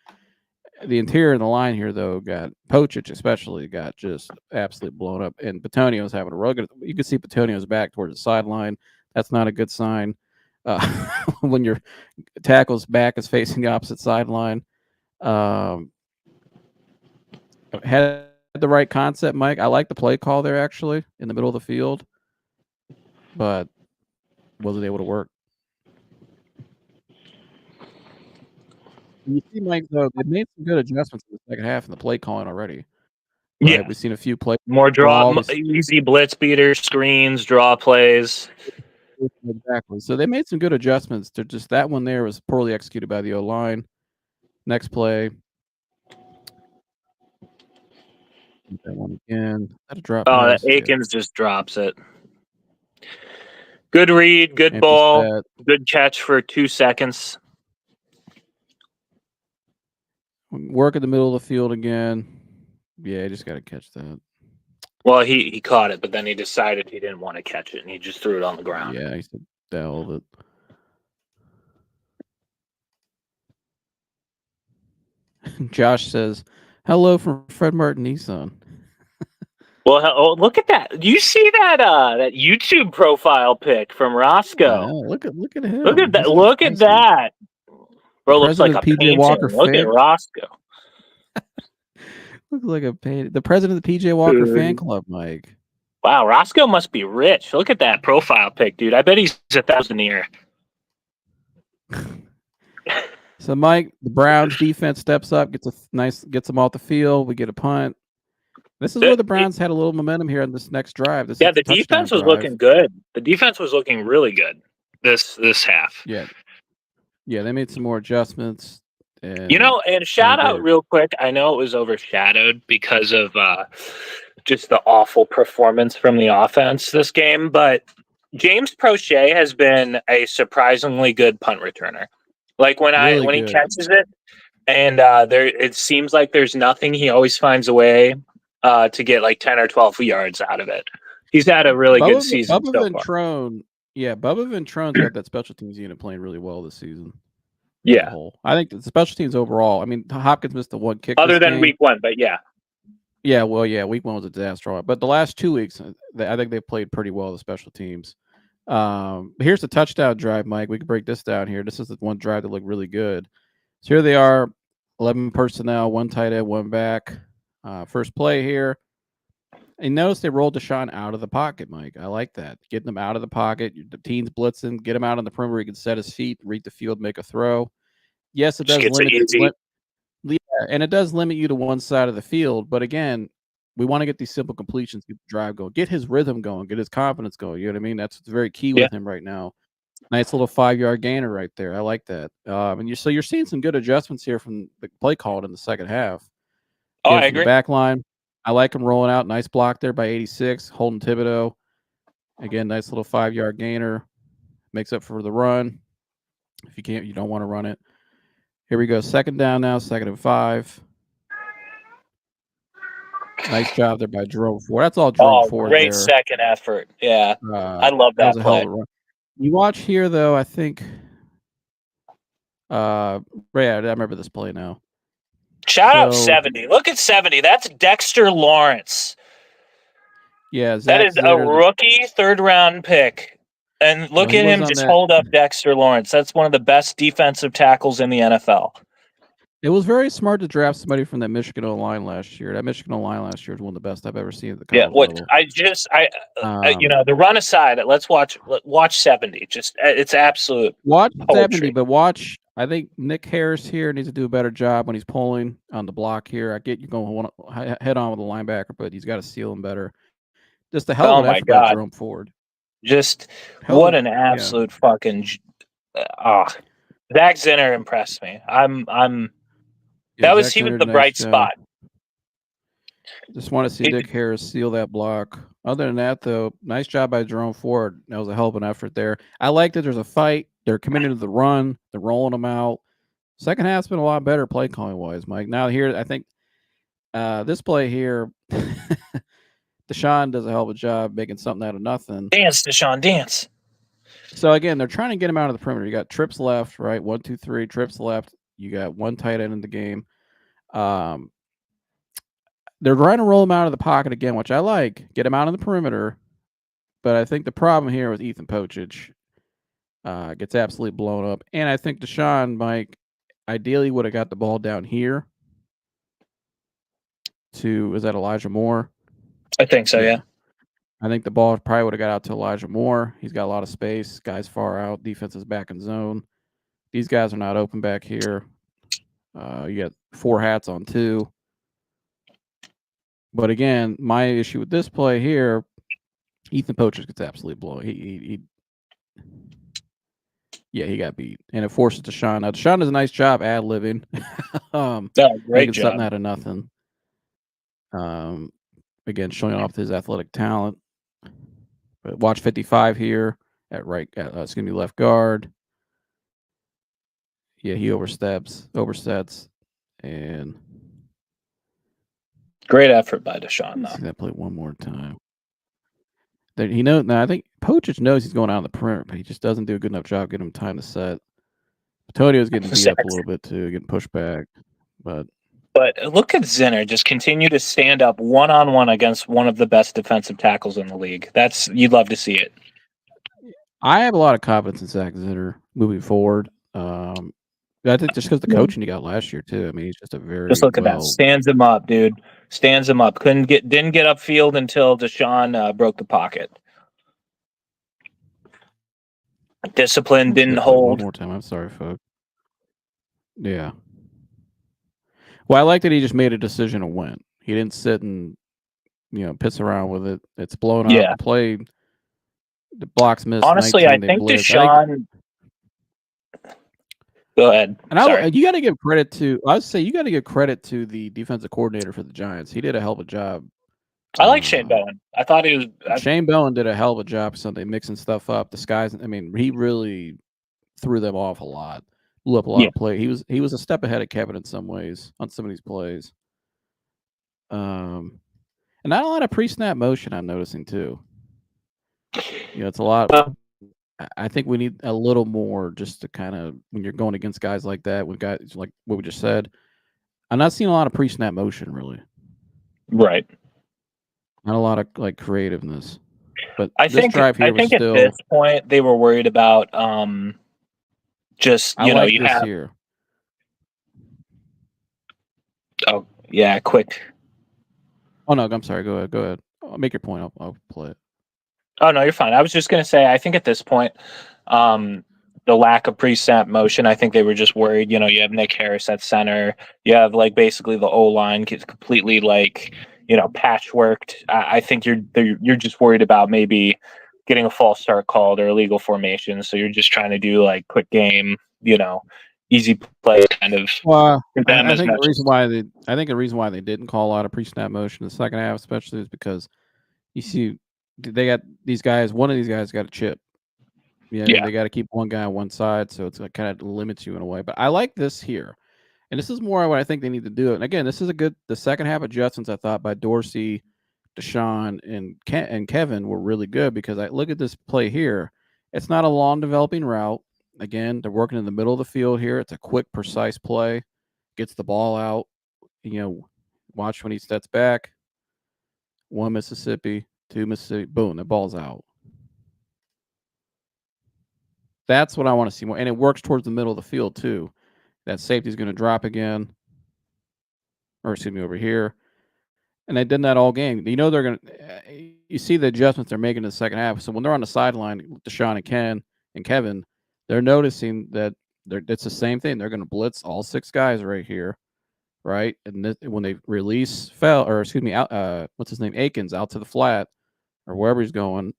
The interior of the line here, though, got Pochich especially got just absolutely blown up. And Batonio's having a rugged. You can see Batonio's back towards the sideline. That's not a good sign. when your tackle's back is facing the opposite sideline. Had the right concept, Mike. I like the play call there actually in the middle of the field, but wasn't able to work. You see, Mike, though, they made some good adjustments in the second half in the play calling already. Right? Yeah, We've seen a few play more draw, easy blitz beaters, screens, draw plays. exactly. So they made some good adjustments. To just that one there was poorly executed by the O line. Next play, that one again. That a drop pass. Yeah. Akins just drops it. Good read, good Empty ball, set. good catch for 2 seconds. Work in the middle of the field again. Yeah, just got to catch that. Well, he caught it, but then he decided he didn't want to catch it, and he just threw it on the ground. Yeah, he said that all of it. Josh says, "Hello from Fred Martin Nissan." Well, look at that! Do you see that that YouTube profile pic from Roscoe? Look at him. Look at that! He's Look at that! Bro, looks like a President PJ painting. Walker Look at fan. Roscoe. Looks like a painting. The president of the PJ Walker fan club, Mike. Wow, Roscoe must be rich. Look at that profile pic, dude. I bet he's 1,000 a year. So, Mike, the Browns defense steps up, gets them off the field. We get a punt. This is where the Browns had a little momentum here on this next drive. The defense was looking good. The defense was looking really good this half. Yeah, they made some more adjustments. And, and shout out real quick. I know it was overshadowed because of just the awful performance from the offense this game, but James Prochet has been a surprisingly good punt returner. Like when he catches it, and it seems like there's nothing. He always finds a way to get like 10 or 12 yards out of it. He's had a really good season so far. Bubba Ventrone's got that special teams unit playing really well this season. Yeah, I think the special teams overall. I mean, Hopkins missed the one kick other than week 1, but yeah. Yeah, well, yeah, week 1 was a disaster, but the last 2 weeks, I think they played pretty well, the special teams. Here's the touchdown drive, Mike. We can break this down here. This is the one drive that looked really good. So here they are, 11 personnel, 1 tight end, 1 back. First play here. And notice they rolled Deshaun out of the pocket, Mike. I like that. Getting them out of the pocket. The team's blitzing. Get him out on the perimeter. He can set his feet, read the field, make a throw. Yes, it does it does limit you to one side of the field. But again, we want to get these simple completions, get the drive going, get his rhythm going, get his confidence going. You know what I mean? That's what's very key with him right now. Nice little 5-yard gainer right there. I like that. And you're seeing some good adjustments here from the play call in the second half. I agree. The back line. I like him rolling out. Nice block there by 86. Holden Thibodeau. Again, nice little 5-yard gainer. Makes up for the run. If you don't want to run it. Here we go. Second down now. 2nd and 5. Nice job there by Jerome Ford. That's all Jerome Ford great there. Second effort. Yeah. I love that play. You watch here, though, I think I remember this play now. Shout out 70. Look at 70. That's Dexter Lawrence. Yeah, that is a rookie 3rd-round pick. And look at him just hold up Dexter Lawrence. That's one of the best defensive tackles in the NFL. It was very smart to draft somebody from that Michigan O-line last year. That Michigan O-line last year was one of the best I've ever seen at the college level. The run aside, let's watch 70. Just it's absolute. Watch poetry. 70, but watch. I think Nick Harris here needs to do a better job when he's pulling on the block here. I get you going head on with the linebacker, but he's got to seal him better. Just the hell of an effort by Jerome Ford. Just what an absolute fucking. Zach Zinner impressed me. He was the bright spot. Just want to see Nick Harris seal that block. Other than that, though, nice job by Jerome Ford. That was a hell of an effort there. I like that there's a fight. They're committed to the run. They're rolling them out. Second half's been a lot better play calling wise, Mike. Now here, I think this play here, Deshaun does a hell of a job making something out of nothing. Dance, Deshaun, dance. So again, they're trying to get him out of the perimeter. You got trips left, right? 1, 2, 3 trips left. You got 1 tight end in the game. They're trying to roll him out of the pocket again, which I like. Get him out on the perimeter. But I think the problem here with Ethan Pochich, Gets absolutely blown up. And I think Deshaun, Mike, ideally would have got the ball down here to, is that Elijah Moore? I think so, yeah. I think the ball probably would have got out to Elijah Moore. He's got a lot of space. Guys far out. Defense is back in zone. These guys are not open back here. You got 4 hats on 2. But again, my issue with this play here, Ethan Poacher gets absolutely blown. He got beat. And it forces Deshaun. Now, Deshaun does a nice job ad-libbing. Great making job. something out of nothing. Again, showing off his athletic talent. But watch 55 here at left guard. Yeah, he oversets, and great effort by Deshaun. See that play one more time. Now I think Poachich knows he's going out on the perimeter, but he just doesn't do a good enough job getting him time to set. Antonio's getting beat up a little bit too, getting pushed back. But look at Zinner just continue to stand up one-on-one against one of the best defensive tackles in the league. You'd love to see it. I have a lot of confidence in Zach Zinner moving forward. I think just because the coaching he got last year too. I mean, he's just a very just look at that. Stands him up, dude. Stands him up. Didn't get upfield until Deshaun broke the pocket. Discipline didn't hold. One more time. I'm sorry, folks. Yeah. Well, I like that he just made a decision and went. He didn't sit and piss around with it. It's blown up. The play, the blocks missed. Honestly, I think Deshaun. Go ahead. And you got to give credit to. I would say you got to give credit to the defensive coordinator for the Giants. He did a hell of a job. I like Shane Bowen. I thought he was. Shane Bowen did a hell of a job Sunday mixing stuff up. He really threw them off a lot. Blew up a lot of play. He was a step ahead of Kevin in some ways on some of these plays. And not a lot of pre-snap motion. I'm noticing too. It's a lot. I think we need a little more just to kind of, when you're going against guys like that, with guys like what we just said, I'm not seeing a lot of pre-snap motion really. Right. Not a lot of creativeness. But I think at this point they were worried about just you have here. Oh yeah, quick. Oh no, I'm sorry. Go ahead. I'll make your point. I'll play it. Oh no, you're fine. I was just gonna say, I think at this point, the lack of pre-snap motion, I think they were just worried. You have Nick Harris at center. You have basically the O-line gets completely patchworked. I think you're just worried about maybe getting a false start called or illegal formation. So you're just trying to do quick game, easy play kind of. Well, I think the reason why they didn't call out a pre-snap motion in the second half, especially, is because you see. They got these guys. One of these guys got a chip. They got to keep one guy on one side, so it's kind of limits you in a way. But I like this here, and this is more what I think they need to do. And again, this is the second half adjustments I thought by Dorsey, Deshaun, and Kevin were really good, because I look at this play here. It's not a long developing route. Again, they're working in the middle of the field here. It's a quick, precise play. Gets the ball out. Watch when he steps back. 1 Mississippi. 2 Mississippi, boom, the ball's out. That's what I want to see more. And it works towards the middle of the field, too. That safety's going to drop again. Or, excuse me, over here. And they did that all game. They're going to – you see the adjustments they're making in the second half. So when they're on the sideline, Deshaun and Kevin, they're noticing that it's the same thing. They're going to blitz all 6 guys right here, right? And when they release what's his name, Akins, out to the flat, or wherever he's going,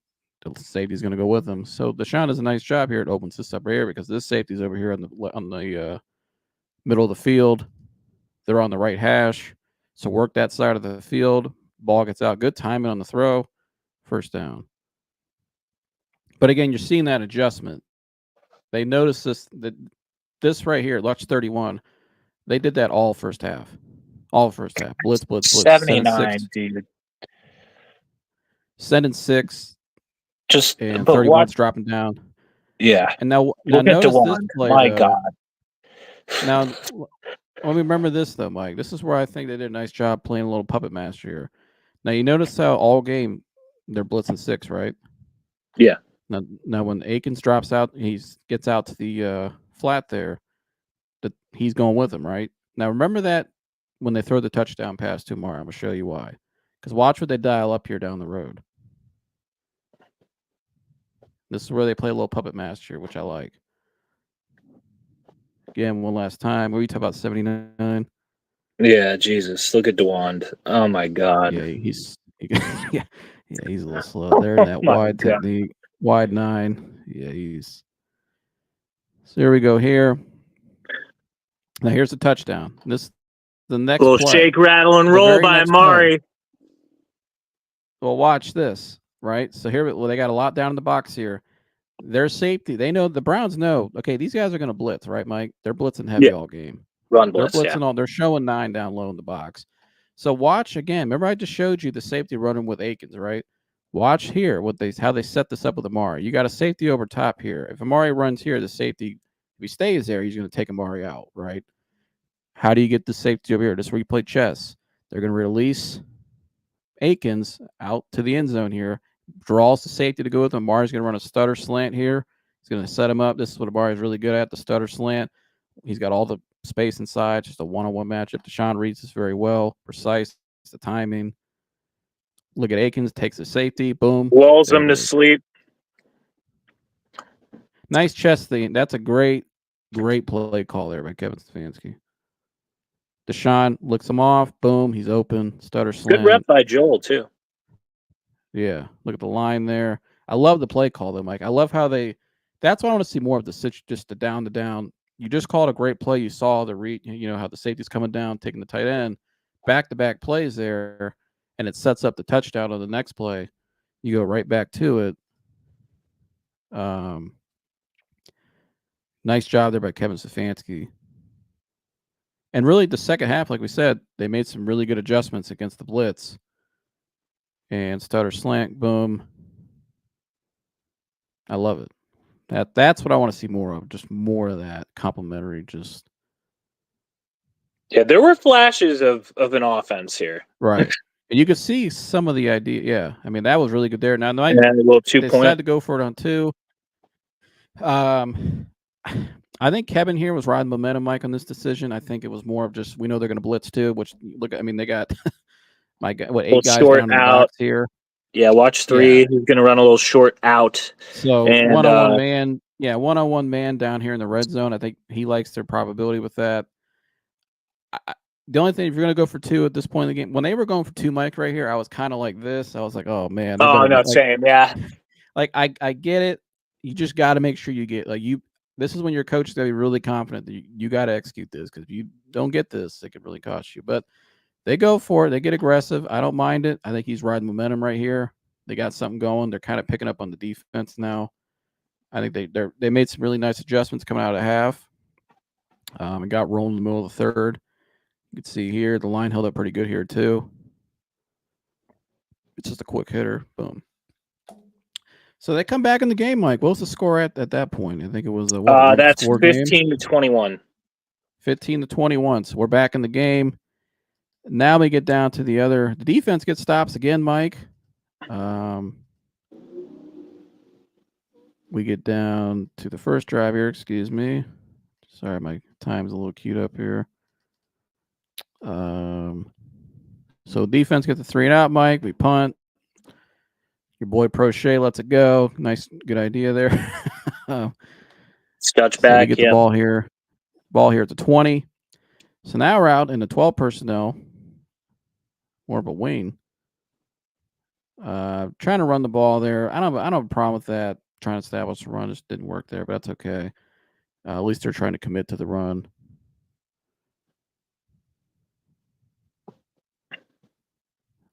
the safety's going to go with him. So Deshaun does a nice job here. It opens this up here because this safety's over here on the middle of the field. They're on the right hash. So work that side of the field. Ball gets out. Good timing on the throw. First down. But again, you're seeing that adjustment. They noticed this right here, watch 31. They did that all first half. All first half. Blitz. 79, dude. Sending 6, and 31's dropping down. Yeah. And now notice this play. My God. Now, let me remember this though, Mike. This is where I think they did a nice job playing a little puppet master here. Now you notice how all game they're blitzing 6, right? Yeah. Now when Akins drops out, he gets out to the flat there. He's going with him, right? Now remember that when they throw the touchdown pass to Amari, I'm gonna show you why. Because watch what they dial up here down the road. This is where they play a little puppet master, which I like. Again, one last time. What are you talking about? 79. Yeah, Jesus. Look at DeWand. Oh my God. Yeah, he's he's a little slow there in that wide technique. Wide 9. Yeah, he's. So here we go here. Now here's the touchdown. This the next little play. shake, rattle, and The roll very by next Amari. play. Well, watch this, right? So here, they got a lot down in the box here. Their safety, they know, the Browns know, okay, these guys are going to blitz, right, Mike? They're blitzing heavy all game. Run blitz, they're blitzing all. They're showing 9 down low in the box. So watch again. Remember, I just showed you the safety running with Akins, right? Watch here how they set this up with Amari. You got a safety over top here. If Amari runs here, the safety, if he stays there, he's going to take Amari out, right? How do you get the safety over here? Just replay chess. They're going to release Akins out to the end zone here. Draws the safety to go with him. Amari's going to run a stutter slant here. He's going to set him up. This is what Amari's really good at, the stutter slant. He's got all the space inside, just a one-on-one matchup. Deshaun reads this very well, precise, the timing. Look at Akins, takes the safety, boom. Walls him to sleep. Nice chest thing. That's a great play call there by Kevin Stefanski. Deshaun looks him off, boom, he's open, stutter slant. Good rep by Joel, too. Yeah, look at the line there. I love the play call, though, Mike. I love how that's what I want to see more of, just the down to down. You just called a great play. You saw the how the safety's coming down, taking the tight end, back-to-back plays there, and it sets up the touchdown on the next play. You go right back to it. Nice job there by Kevin Stefanski. And really, the second half, like we said, they made some really good adjustments against the blitz. And stutter slant, boom. I love it. That's what I want to see more of. Just more of that complimentary. Just there were flashes of an offense here, right? And you could see some of the idea. Yeah, I mean that was really good there. Now a little 2 they point. decided to go for it on 2. I think Kevin here was riding momentum, Mike, on this decision. I think it was more of just we know they're going to blitz too. Which they got 8 guys down in the box here. Yeah, watch 3. Yeah. He's going to run a little short out. So one-on-one man. Yeah, one-on-one man down here in the red zone. I think he likes their probability with that. The only thing, if you're going to go for 2 at this point in the game, when they were going for 2, Mike, right here, I was kind of like this. I was like, oh, man. Oh, no, same, yeah. Like, I get it. You just got to make sure you get, this is when your coach is going to be really confident that you got to execute this, because if you don't get this, it could really cost you. But they go for it. They get aggressive. I don't mind it. I think he's riding momentum right here. They got something going. They're kind of picking up on the defense now. I think they made some really nice adjustments coming out of half. And got rolling in the middle of the third. You can see here the line held up pretty good here too. It's just a quick hitter. Boom. So they come back in the game, Mike. What was the score at that point? I think it was that's 15-21. 15-21. So we're back in the game. Now we get down to the defense gets stops again, Mike. We get down to the first drive here. Excuse me. Sorry, my time's a little queued up here. So defense gets the 3 and out, Mike. We punt. Your boy Prochet lets it go. Nice, good idea there. Scotch back. So we get the ball here. Ball here at the 20. So now we're out in the 12 personnel. More of a wing. Trying to run the ball there. I don't have a problem with that. Trying to establish the run just didn't work there, but that's okay. At least they're trying to commit to the run. I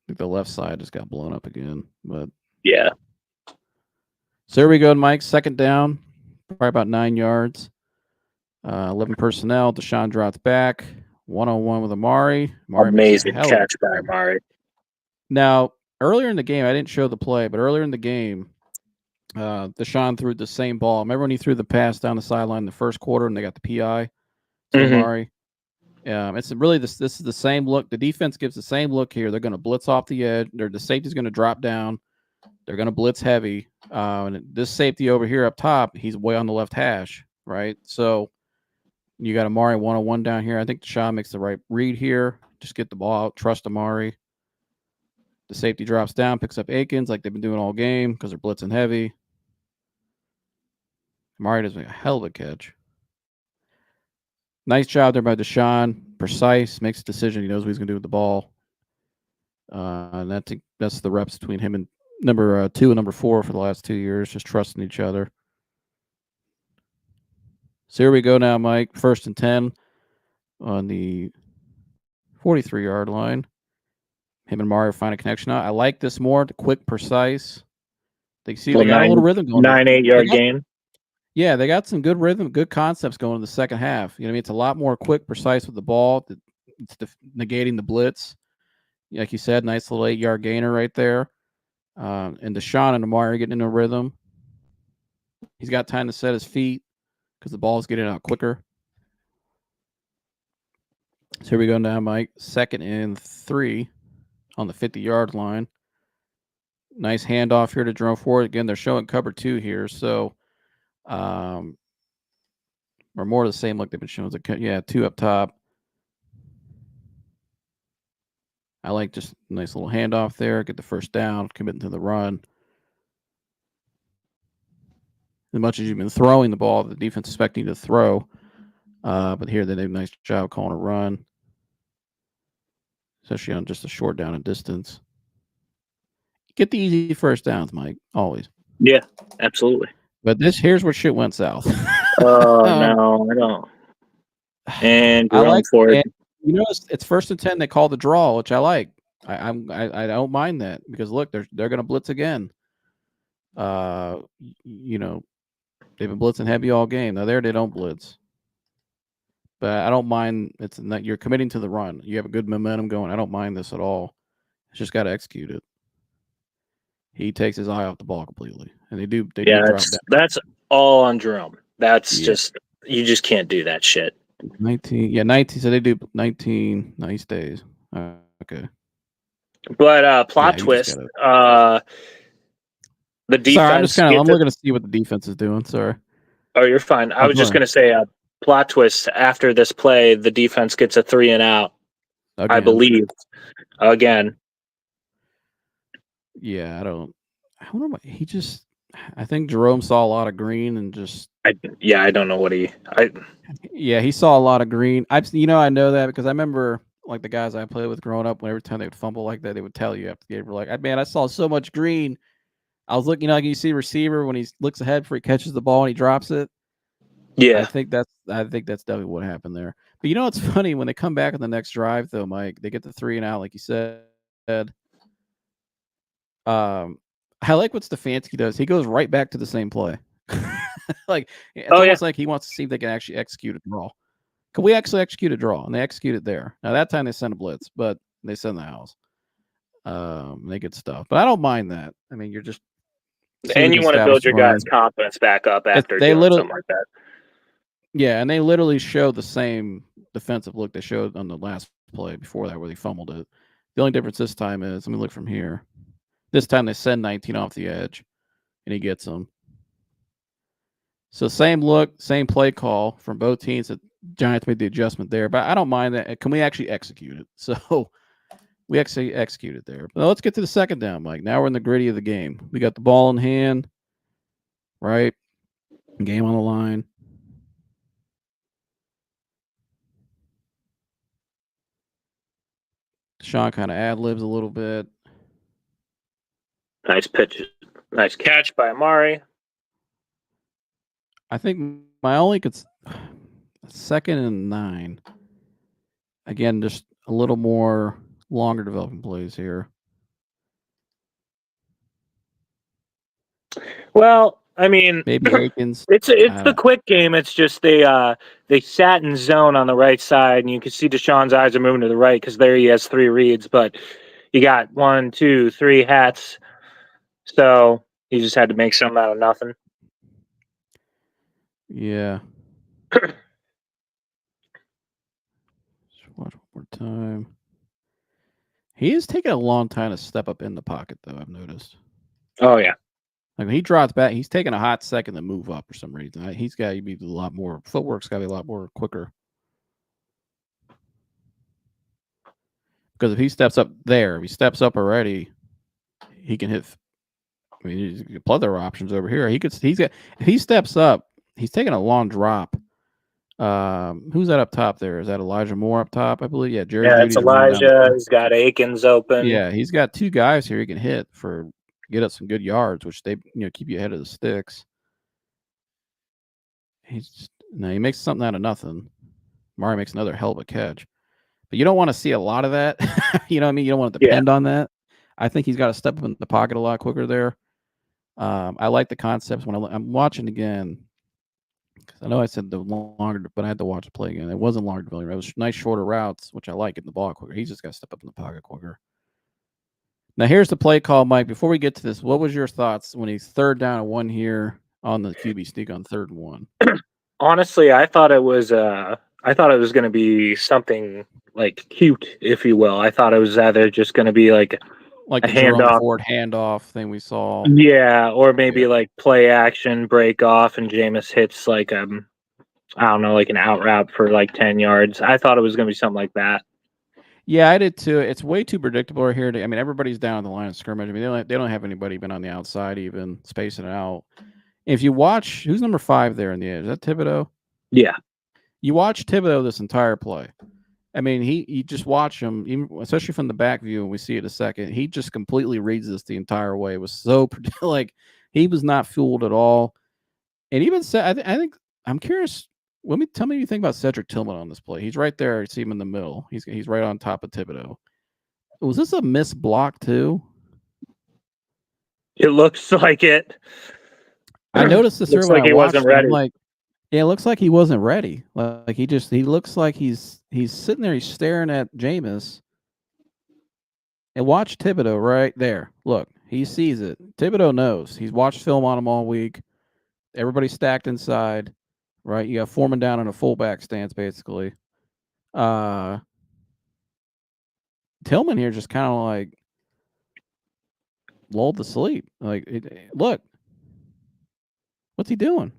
think the left side just got blown up again, but yeah. So here we go, Mike. Second down, probably about 9 yards. 11 personnel. Deshaun drops back. 1-on-1 with Amari. Amazing catch by Amari. Now, earlier in the game, I didn't show the play, but earlier in the game, Deshaun threw the same ball. Remember when he threw the pass down the sideline in the first quarter and they got the PI to Amari? It's really this is the same look. The defense gives the same look here. They're going to blitz off the edge. The safety's going to drop down. They're going to blitz heavy. And this safety over here up top, he's way on the left hash, right? So you got Amari 1-on-1 down here. I think Deshaun makes the right read here. Just get the ball out. Trust Amari. The safety drops down, picks up Akins like they've been doing all game because they're blitzing heavy. Amari does a hell of a catch. Nice job there by Deshaun. Precise, makes a decision. He knows what he's going to do with the ball. And that's the reps between him and number 2 and number 4 for the last 2 years, just trusting each other. So here we go now, Mike. 1st and 10 on the 43-yard line. Him and Mario find a connection out. I like this more. The quick, precise. They see they got a little rhythm going. 9-8-yard gain. Yeah, they got some good rhythm, good concepts going in the second half. You know what I mean? It's a lot more quick, precise with the ball. It's negating the blitz. Like you said, nice little 8-yard gainer right there. And Deshaun and Amari getting in a rhythm. He's got time to set his feet because the ball's getting out quicker. So here we go now, Mike. 2nd and 3 on the 50-yard line. Nice handoff here to Jerome Ford. Again, they're showing cover 2 here. So, or more of the same look they've been showing. Yeah, 2 up top. I like just a nice little handoff there. Get the first down, committing to the run. As much as you've been throwing the ball, the defense is expecting you to throw. But here they did a nice job calling a run, especially on just a short down and distance. Get the easy first downs, Mike, always. Yeah, absolutely. But here's where shit went south. Oh, no, I don't. And I like Ford. it. You know, it's 1st and 10. They call the draw, which I like. I don't mind that because look, they're going to blitz again. You know, they've been blitzing heavy all game. Now there they don't blitz, but I don't mind. It's not, you're committing to the run. You have a good momentum going. I don't mind this at all. It's just got to execute it. He takes his eye off the ball completely, and they do drop down. That's all on Jerome. That's just you just can't do that shit. 19. So they do 19 nice days. Okay. But plot twist. The defense. Sorry, I'm looking to see what the defense is doing. Sorry. Oh, you're fine. I was just going to say plot twist. After this play, the defense gets a 3 and out. Again. I believe. Again. Yeah, I don't know. I think Jerome saw a lot of green and just. I don't know what he saw a lot of green. I know that because I remember like the guys I played with growing up. When every time they would fumble like that, they would tell you after the game, "We're like, man, I saw so much green." I was looking, like you see receiver when he looks ahead before he catches the ball and he drops it. Yeah, I think that's definitely what happened there. But you know, it's funny when they come back on the next drive, though, Mike. They get the 3 and out, like you said. I like what Stefanski does. He goes right back to the same play. Like it's almost like he wants to see if they can actually execute a draw. Can we actually execute a draw? And they execute it there. Now that time they send a blitz, but they send the house. They get stuff, but I don't mind that. I mean, you're just and you want to build your guys' confidence back up after doing something like that. Yeah, and they literally showed the same defensive look they showed on the last play before that, where they fumbled it. The only difference this time is, let me look from here. This time they send 19 off the edge, and he gets them. So same look, same play call from both teams. The Giants made the adjustment there, but I don't mind that. Can we actually execute it? So we actually executed there. But let's get to the second down, Mike. Now we're in the gritty of the game. We got the ball in hand, right? Game on the line. Sean kind of ad-libs a little bit. Nice pitch. Nice catch by Amari. I think my only 2nd and 9. Again, just a little more longer developing plays here. Well, I mean, maybe Akins. It's the quick game. It's just they sat in zone on the right side, and you can see Deshaun's eyes are moving to the right because there he has 3 reads. But you got 1, 2, 3 hats, so he just had to make something out of nothing. Yeah. Watch one more time. He is taking a long time to step up in the pocket, though, I've noticed. Oh yeah. Like when he drops back, he's taking a hot second to move up for some reason. He's got to be a lot more footwork's got to be a lot more quicker. Because if he steps up there, if he steps up already, he can hit. I mean, he's got plethora of options over here. He's got. If he steps up, he's taking a long drop. Who's that up top there? Is that Elijah Moore up top? I believe. Yeah, Jerry Yeah, it's Judy's running down. Elijah. He's got Akins open. Yeah, he's got two guys here he can hit for get us some good yards, which they keep you ahead of the sticks. He makes something out of nothing. Murray makes another hell of a catch, but you don't want to see a lot of that. You know what I mean? You don't want to depend on that. I think he's got to step up in the pocket a lot quicker there. I like the concepts when I'm watching again. I know I said the longer, but I had to watch the play again. It wasn't longer development. It was nice shorter routes, which I like, getting the ball quicker. He's just got to step up in the pocket quicker. Now here's the play call, Mike. Before we get to this, what was your thoughts when he's 3rd down and 1 here on the QB sneak on 3rd and 1? Honestly, I thought it was going to be something like cute, if you will. I thought it was either just going to be like a handoff, Ford handoff thing we saw. Yeah, or maybe like play action, break off, and Jameis hits like I don't know, like an out route for like 10 yards. I thought it was going to be something like that. Yeah, I did too. It's way too predictable here. I mean, everybody's down on the line of scrimmage. I mean, they don't have anybody even on the outside, even spacing it out. If you watch, who's number 5 there in the edge? Is that Thibodeau? Yeah. You watch Thibodeau this entire play. I mean, you just watch him, even, especially from the back view, and we see it a second. He just completely reads this the entire way. It was so like he was not fooled at all. And even said, I think I'm curious. Tell me what you think about Cedric Tillman on this play. He's right there. You see him in the middle. He's right on top of Thibodeau. Was this a missed block too? It looks like it. I noticed this earlier. Like he wasn't ready. I'm like, yeah, it looks like he wasn't ready. Like he looks like he's sitting there. He's staring at Jameis. And watch Thibodeau right there. Look, he sees it. Thibodeau knows. He's watched film on him all week. Everybody's stacked inside. Right, you got Foreman down in a fullback stance, basically. Tillman here just kind of like lulled to sleep. Like, look, what's he doing?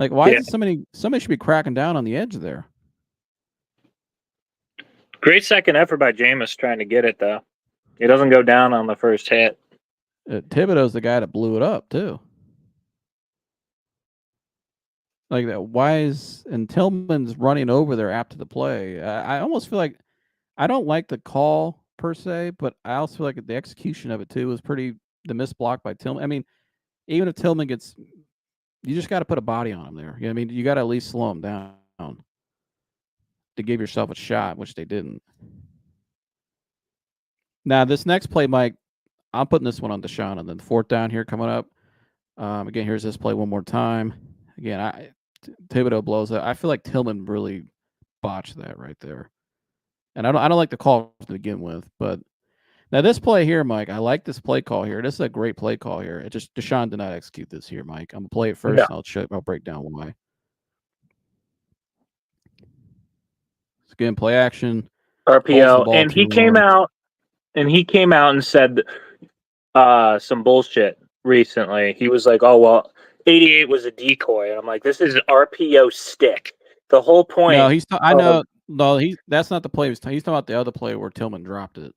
Like, why is somebody should be cracking down on the edge there? Great second effort by Jameis trying to get it though. He doesn't go down on the first hit. Thibodeau's the guy that blew it up too. Like that, and Tillman's running over there after the play. I almost feel like I don't like the call per se, but I also feel like the execution of it too was the missed block by Tillman. I mean, even if Tillman gets, you just got to put a body on him there. You know what I mean? You got to at least slow him down to give yourself a shot, which they didn't. Now this next play, Mike, I'm putting this one on Deshaun, and then 4th down here coming up. Again, here's this play one more time. Again, Thibodeau blows it. I feel like Tillman really botched that right there, and I don't like the call to begin with. But now this play here, Mike, I like this play call here. This is a great play call here. It just Deshaun did not execute this here, Mike. I'm gonna play it first, and I'll break down why. Again, play action, RPO, and he came out and said some bullshit recently. He was like, "Oh well, 88 was a decoy," and I'm like, "This is RPO stick." The whole point. No, I know. No, that's not the play. He's talking about the other play where Tillman dropped it.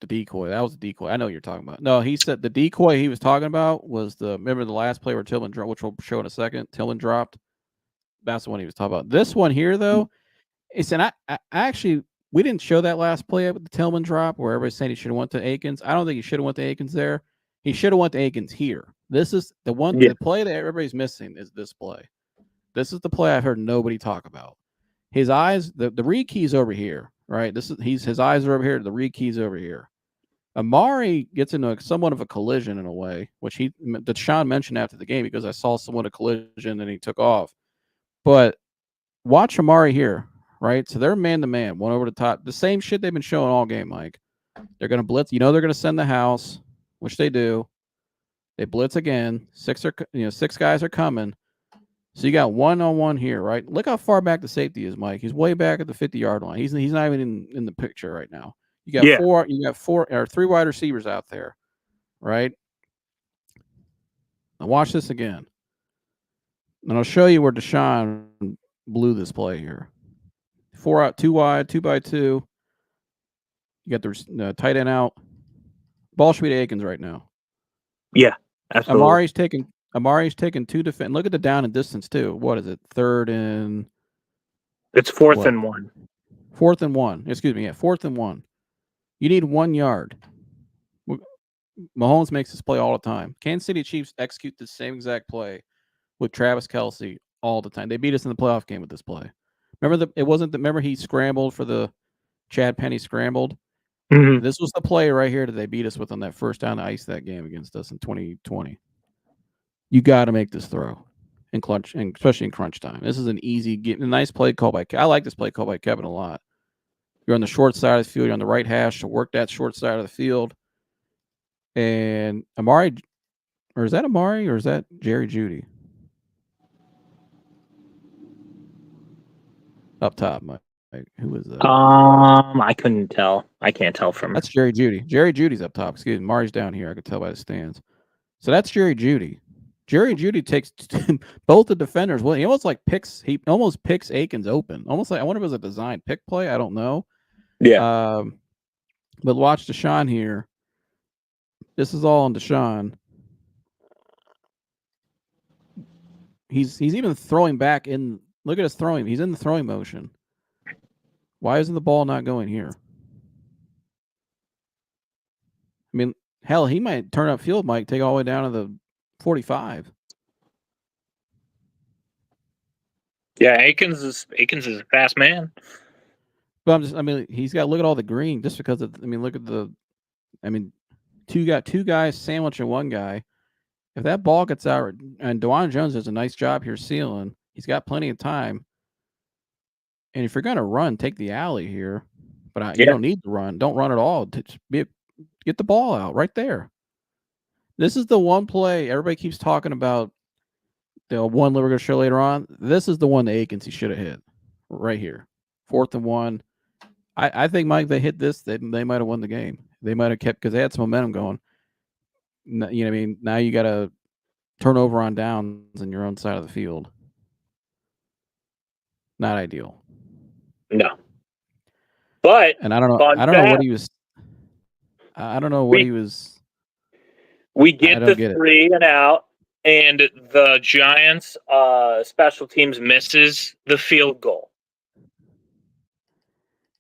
The decoy. That was a decoy. I know what you're talking about. No, he said the decoy he was talking about was remember the last play where Tillman dropped, which we'll show in a second. Tillman dropped. That's the one he was talking about. This one here, though, I actually we didn't show that last play with the Tillman drop where everybody's saying he should have went to Akins. I don't think he should have went to Akins there. He should have went to Akins here. This is the one. The play that everybody's missing is this play. This is the play I've heard nobody talk about. His eyes, the read key's over here, right? His eyes are over here. The read key's over here. Amari gets into somewhat of a collision in a way, which Deshaun mentioned after the game because I saw somewhat of a collision and he took off. But watch Amari here, right? So they're man-to-man, one over the top. The same shit they've been showing all game, Mike. They're going to blitz. They're going to send the house, which they do. They blitz again. 6 guys are coming. So you got 1-on-1 here, right? Look how far back the safety is, Mike. He's way back at the 50-yard line. He's not even in the picture right now. You got 3 wide receivers out there. right? Now watch this again. And I'll show you where Deshaun blew this play here. 4 out, 2 wide, 2 by 2. You got the tight end out. Ball should be to Akins right now. Yeah, absolutely. Amari's taking 2 defense. Look at the down and distance too. What is it? 3rd and it's 4th and 1. 4th and 1. Excuse me. Yeah, 4th and 1. You need 1 yard. Mahomes makes this play all the time. Kansas City Chiefs execute the same exact play with Travis Kelce all the time. They beat us in the playoff game with this play. Remember he scrambled for the Chad Penny scrambled. Mm-hmm. This was the play right here that they beat us with on that first down to ice that game against us in 2020. You got to make this throw in clutch, and especially in crunch time. This is an easy get. A nice play call by. I like this play call by Kevin a lot. You're on the short side of the field. You're on the right hash to work that short side of the field. And Amari, or is that Amari or is that Jerry Jeudy? Up top, Mike. Who was that? I couldn't tell. I can't tell from. That's Jerry Jeudy. Jerry Judy's up top. Excuse me. Amari's down here. I could tell by the stands. So that's Jerry Jeudy. Jerry Jeudy takes both the defenders. Well, he almost picks Akins open. Almost like I wonder if it was a design pick play. I don't know. Yeah. But watch Deshaun here. This is all on Deshaun. He's even throwing back in. Look at his throwing. He's in the throwing motion. Why isn't the ball not going here? I mean, hell, he might turn up field, Mike, take all the way down to the 45. Yeah, Akins is a fast man. But he's got to look at all the green just because of, look at two guys sandwiching one guy. If that ball gets out, and DeJuan Jones does a nice job here sealing, he's got plenty of time. And if you're going to run, take the alley here. But you don't need to run. Don't run at all. Get the ball out right there. This is the one play everybody keeps talking about. The one that we're going to show later on. This is the one that Akins he should have hit right here. 4th and 1. I think, Mike, they hit this, they might have won the game. They might have kept, because they had some momentum going. You know what I mean? Now you got to turn over on downs in your own side of the field. Not ideal. No. But and I don't know what he was. I don't know what he was. We get the 3 and out, and the Giants special teams misses the field goal.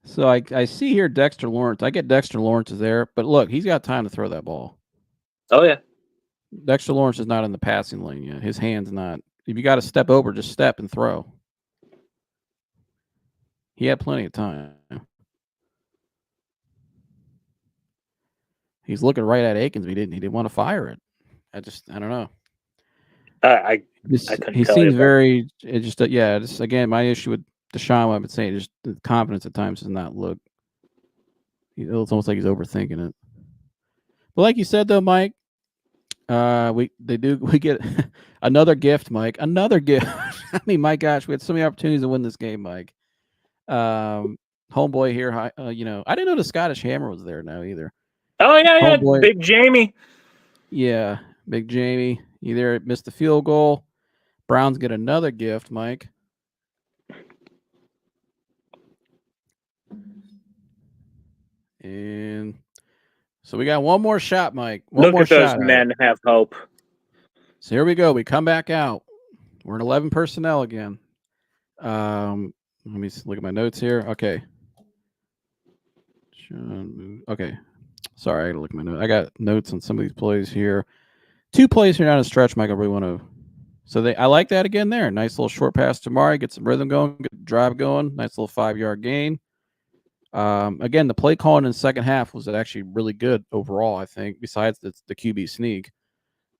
So I see here Dexter Lawrence. I get Dexter Lawrence is there, but look, he's got time to throw that ball. Oh, yeah. Dexter Lawrence is not in the passing lane yet. His hand's not. If you got to step over, just step and throw. He had plenty of time. He's looking right at Akins. He didn't want to fire it. I don't know. He seems very. It just again, my issue with Deshaun, I've been saying, just the confidence at times does not look. It's almost like he's overthinking it. But like you said, though, Mike, we get another gift, Mike. Another gift. I mean, my gosh, we had so many opportunities to win this game, Mike. Homeboy here, I didn't know the Scottish Hammer was there now either. Oh yeah, Big Jamie. Yeah, Big Jamie. Either missed the field goal. Browns get another gift, Mike. And so we got one more shot, Mike. Look at those men have hope. So here we go. We come back out. We're in 11 personnel again. Let me look at my notes here. Okay. Okay. Sorry, I gotta look at my notes. I got notes on some of these plays here. 2 plays here down the stretch, Mike. I really want to. So I like that again there. Nice little short pass to Mari. Get some rhythm going. Get the drive going. Nice little 5-yard gain. Again, the play calling in the second half was actually really good overall, I think, besides the QB sneak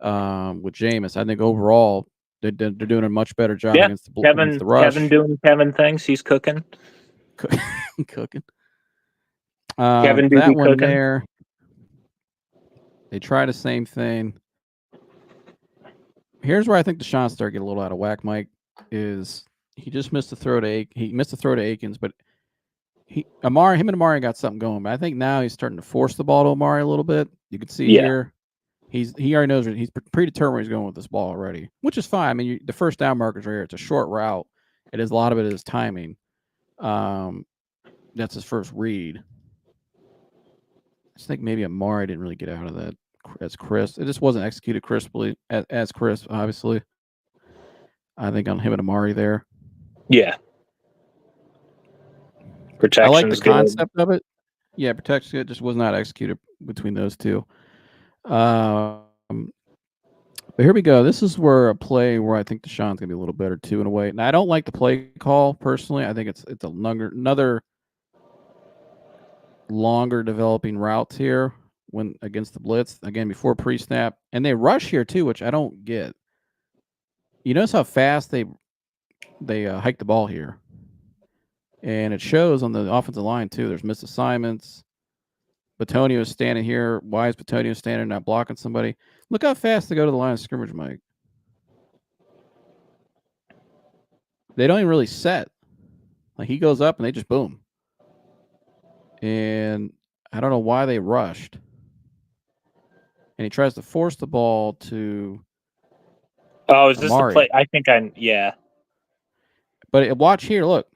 with Jameis. I think overall they're doing a much better job against the rush. Kevin doing Kevin things. He's cooking. Cooking. Kevin that one cooking. there. They try the same thing. Here's where I think Deshaun started getting a little out of whack, Mike, is he just missed the throw to Akins, but him and Amari got something going. But I think now he's starting to force the ball to Amari a little bit. You can see here. he already knows he's predetermined where he's going with this ball already, which is fine. I mean, the first down marker's right here. It's a short route. It is a lot of it is timing. That's his first read. I just think maybe Amari didn't really get out of that as crisp. It just wasn't executed crisply as crisp, obviously. I think on him and Amari there. Yeah. Protection. I like the concept of it. Yeah, protection. It just was not executed between those two. But here we go. This is where a play where I think Deshaun's gonna be a little better too in a way. Now I don't like the play call personally. I think it's another longer developing routes here when against the blitz again before pre-snap, and they rush here too, which I don't get. You notice how fast they hike the ball here, and it shows on the offensive line too. There's misassignments. Batonio is standing here. Why is Batonio standing not blocking somebody? Look how fast they go to the line of scrimmage, Mike. They don't even really set. Like he goes up and they just boom. And I don't know why they rushed. And he tries to force the ball to Oh, is this Amari. the play? I think yeah. But watch here, look.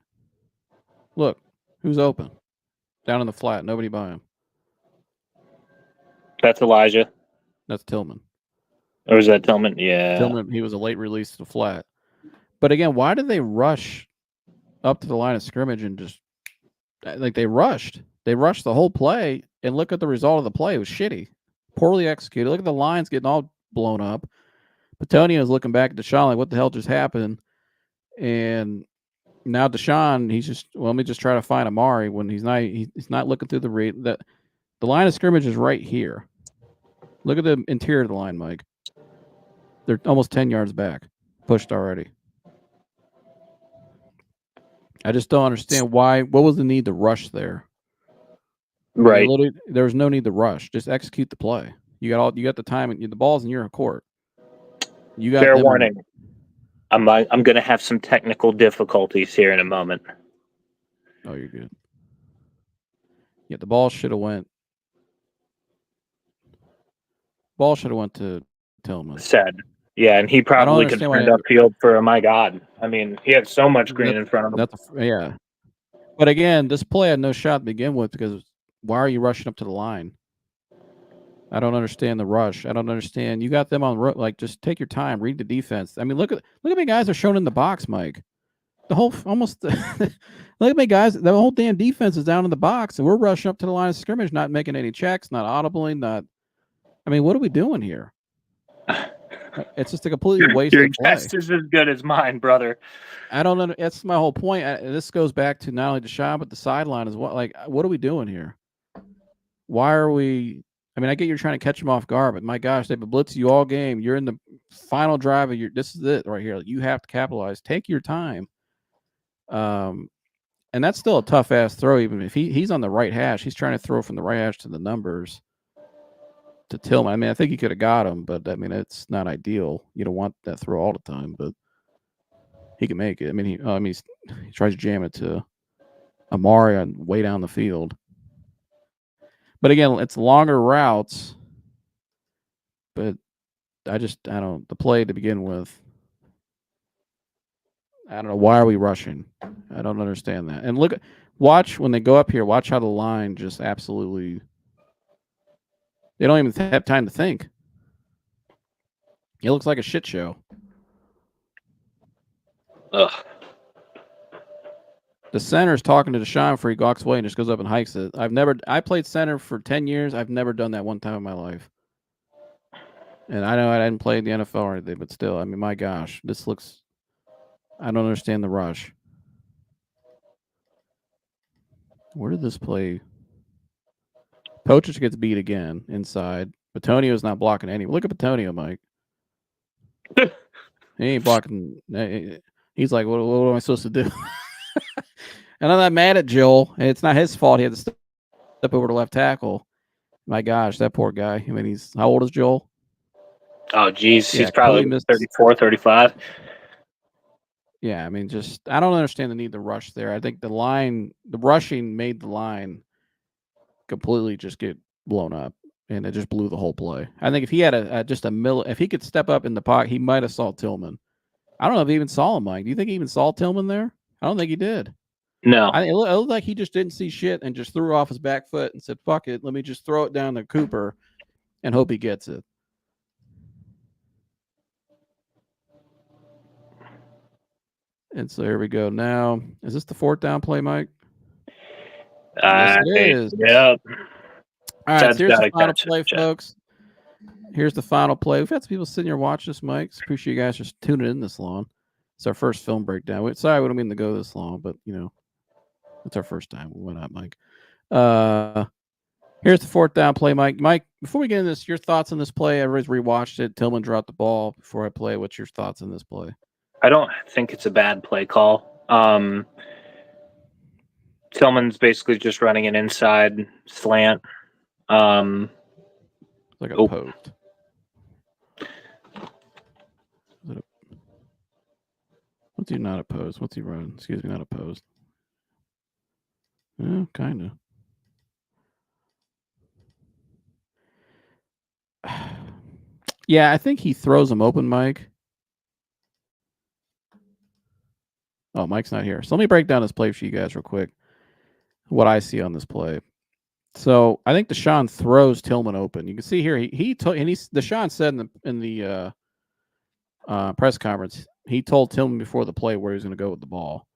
Look, who's open? Down in the flat, nobody by him. That's Elijah. That's Tillman. Or is that Tillman? Yeah. Tillman, he was a late release to the flat. But again, why did they rush up to the line of scrimmage and just like they rushed? They rushed the whole play, and look at the result of the play. It was shitty. Poorly executed. Look at the lines getting all blown up. Batonio is looking back at Deshaun like, what the hell just happened? And now Deshaun, he's just, well, let me just try to find Amari when he's not looking through the read. The line of scrimmage is right here. Look at the interior of the line, Mike. They're almost 10 yards back, pushed already. I just don't understand why. What was the need to rush there? Right. There was no need to rush. Just execute the play. You got the time. The ball's in your court. You got fair warning. I'm going to have some technical difficulties here in a moment. Oh, you're good. Yeah, the ball should have went. Ball should have went to Tillman. Said. Yeah, and he probably could stand upfield for, my God. I mean, he had so much green in front of him. Yeah. But again, this play had no shot to begin with because why are you rushing up to the line? I don't understand the rush. I don't understand. You got them on like just take your time, read the defense. I mean, look at me guys are shown in the box, Mike. The whole almost look at me guys. The whole damn defense is down in the box, and we're rushing up to the line of scrimmage, not making any checks, not audibling, not. I mean, what are we doing here? It's just a completely wasted Your play. guess is as good as mine, brother. I don't know. That's my whole point. This goes back to not only Deshaun, but the sideline as well. Like, what are we doing here? Why are we? I mean, I get you're trying to catch them off guard, but my gosh, they've blitzed you all game. You're in the final drive of your. This is it right here. You have to capitalize. Take your time. And that's still a tough ass throw. Even if he's on the right hash, he's trying to throw from the right hash to the numbers. To Tillman. I mean, I think he could have got him, but I mean, it's not ideal. You don't want that throw all the time, but he can make it. I mean, he tries to jam it to Amari on way down the field. But again, it's longer routes. But I don't. The play to begin with. I don't know. Why are we rushing? I don't understand that. And watch when they go up here. Watch how the line just absolutely. They don't even have time to think. It looks like a shit show. Ugh. The center's talking to Deshaun before he walks away and just goes up and hikes it. I played center for 10 years. I've never done that one time in my life. And I know I didn't play in the NFL or anything, but still, I mean, my gosh, I don't understand the rush. Where did this play? Pochich gets beat again inside. Batonio's not blocking anyone. Look at Batonio, Mike. He ain't blocking. He's like, what am I supposed to do? And I'm not mad at Joel. It's not his fault. He had to step over to left tackle. My gosh, that poor guy. I mean, how old is Joel? Oh, geez. He's probably 34, 35. Yeah, I mean, I don't understand the need to rush there. I think the rushing made the line completely just get blown up. and it just blew the whole play. I think if he had if he could step up in the pocket, he might have saw Tillman. I don't know if he even saw him, Mike. Do you think he even saw Tillman there? I don't think he did. No. It looked like he just didn't see shit and just threw off his back foot and said, fuck it, let me just throw it down to Cooper and hope he gets it. And so here we go. Now, is this the 4th down play, Mike? Yes, it is. Yep. All right, so here's the final play, folks. Here's the final play. We've had some people sitting here watching this, Mike. Appreciate you guys just tuning in this long. It's our first film breakdown. Sorry, we don't mean to go this long, but it's our first time. Why not, Mike? Here's the 4th down play, Mike. Mike, before we get into this, your thoughts on this play? Everybody's rewatched it. Tillman dropped the ball before I play. What's your thoughts on this play? I don't think it's a bad play call. Tillman's basically just running an inside slant. Like a post. What's he not opposed? What's he running? Excuse me, not opposed. Yeah, kind of. Yeah, I think he throws him open, Mike. Oh, Mike's not here. So let me break down this play for you guys real quick. What I see on this play. So I think Deshaun throws Tillman open. You can see here Deshaun said in the press conference, he told Tillman before the play where he was going to go with the ball.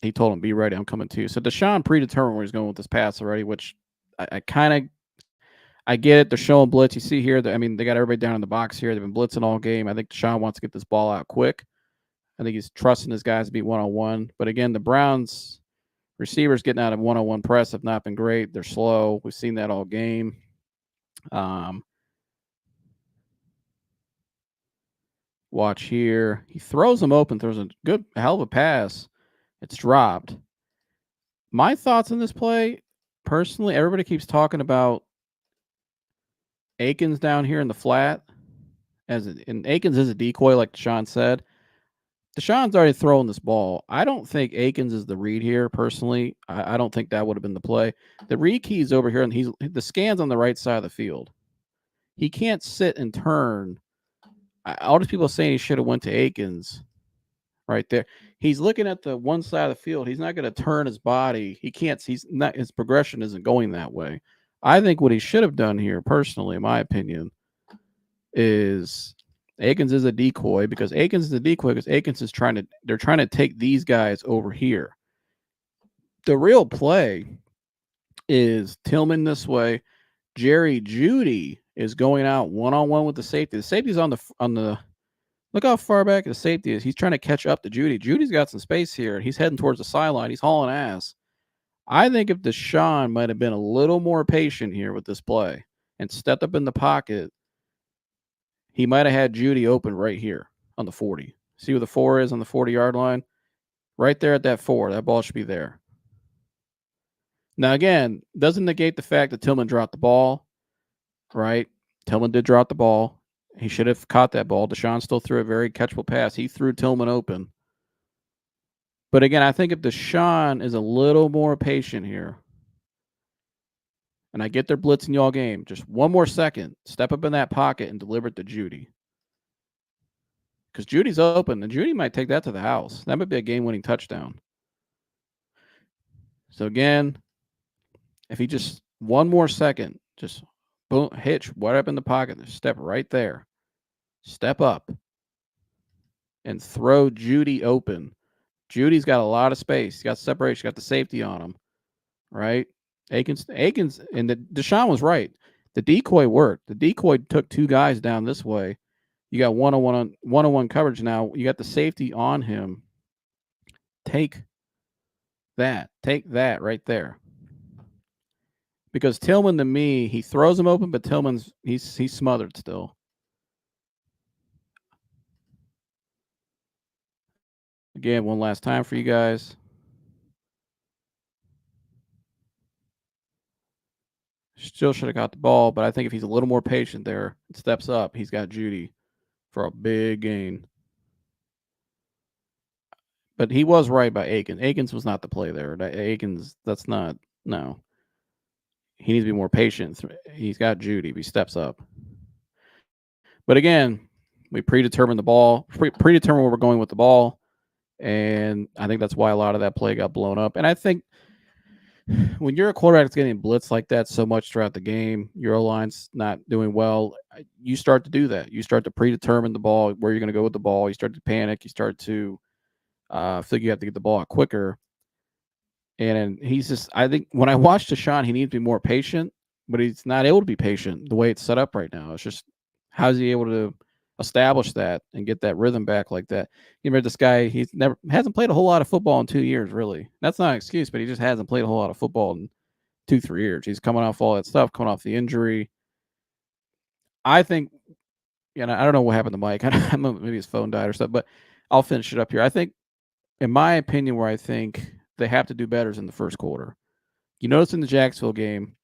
He told him, "Be ready, I'm coming to you." So Deshaun predetermined where he's going with this pass already, which I get it. They're showing blitz. You see here, they got everybody down in the box here. They've been blitzing all game. I think Deshaun wants to get this ball out quick. I think he's trusting his guys to be one-on-one. But again, the Browns receivers getting out of one-on-one press have not been great. They're slow. We've seen that all game. Watch here. He throws him open, throws a hell of a pass. It's dropped. My thoughts on this play, personally, everybody keeps talking about Akins down here in the flat. And Akins is a decoy, like Deshaun said. Deshaun's already throwing this ball. I don't think Akins is the read here, personally. I don't think that would have been the play. The read key's over here, and the scan's on the right side of the field. He can't sit and turn. All these people saying he should have went to Akins right there. He's looking at the one side of the field. He's not going to turn his body. He can't. His progression isn't going that way. I think what he should have done here, personally, in my opinion, is Akins is a decoy because Akins is they're trying to take these guys over here. The real play is Tillman this way. Jerry Jeudy is going out one-on-one with the safety. The safety's on the look how far back the safety is. He's trying to catch up to Jeudy. Judy's got some space here. He's heading towards the sideline. He's hauling ass. I think if Deshaun might have been a little more patient here with this play and stepped up in the pocket, he might have had Jeudy open right here on the 40. See where the 4 is on the 40-yard line? Right there at that 4. That ball should be there. Now, again, doesn't negate the fact that Tillman dropped the ball, right? Tillman did drop the ball. He should have caught that ball. Deshaun still threw a very catchable pass. He threw Tillman open. But again, I think if Deshaun is a little more patient here, and I get their blitzing y'all game, just one more second, step up in that pocket and deliver it to Jeudy. Because Judy's open, and Jeudy might take that to the house. That might be a game-winning touchdown. So again, if he just one more second, just boom, hitch right up in the pocket, step right there, step up, and throw Jeudy open. Judy's got a lot of space. He's got separation. He's got the safety on him, right? Akins, and Deshaun was right. The decoy worked. The decoy took 2 guys down this way. You got one-on-one coverage now. You got the safety on him. Take that right there. Because Tillman, to me, he throws him open, but Tillman's he's smothered still. Again, one last time for you guys. Still should have got the ball, but I think if he's a little more patient there and steps up, he's got Jeudy for a big gain. But he was right by Akins. Akins was not the play there. Akins, that's not, no. he needs to be more patient. He's got Judy, but he steps up. But again, we predetermined the ball, predetermined where we're going with the ball, and I think that's why a lot of that play got blown up. And I think when you're a quarterback that's getting blitzed like that so much throughout the game, your O-line's not doing well, you start to do that. You start to predetermine the ball, where you're going to go with the ball. You start to panic. You start to feel like you have to get the ball out quicker. And he's just, I think when I watched Deshaun, he needs to be more patient, but he's not able to be patient the way it's set up right now. It's just, how's he able to establish that and get that rhythm back like that? You remember this guy, hasn't played a whole lot of football in 2 years, really. That's not an excuse, but he just hasn't played a whole lot of football in 2-3 years. He's coming off all that stuff, coming off the injury. I think, I don't know what happened to Mike. Maybe his phone died or something, but I'll finish it up here. I think, in my opinion, where I think they have to do better is in the first quarter. You notice in the Jacksonville game,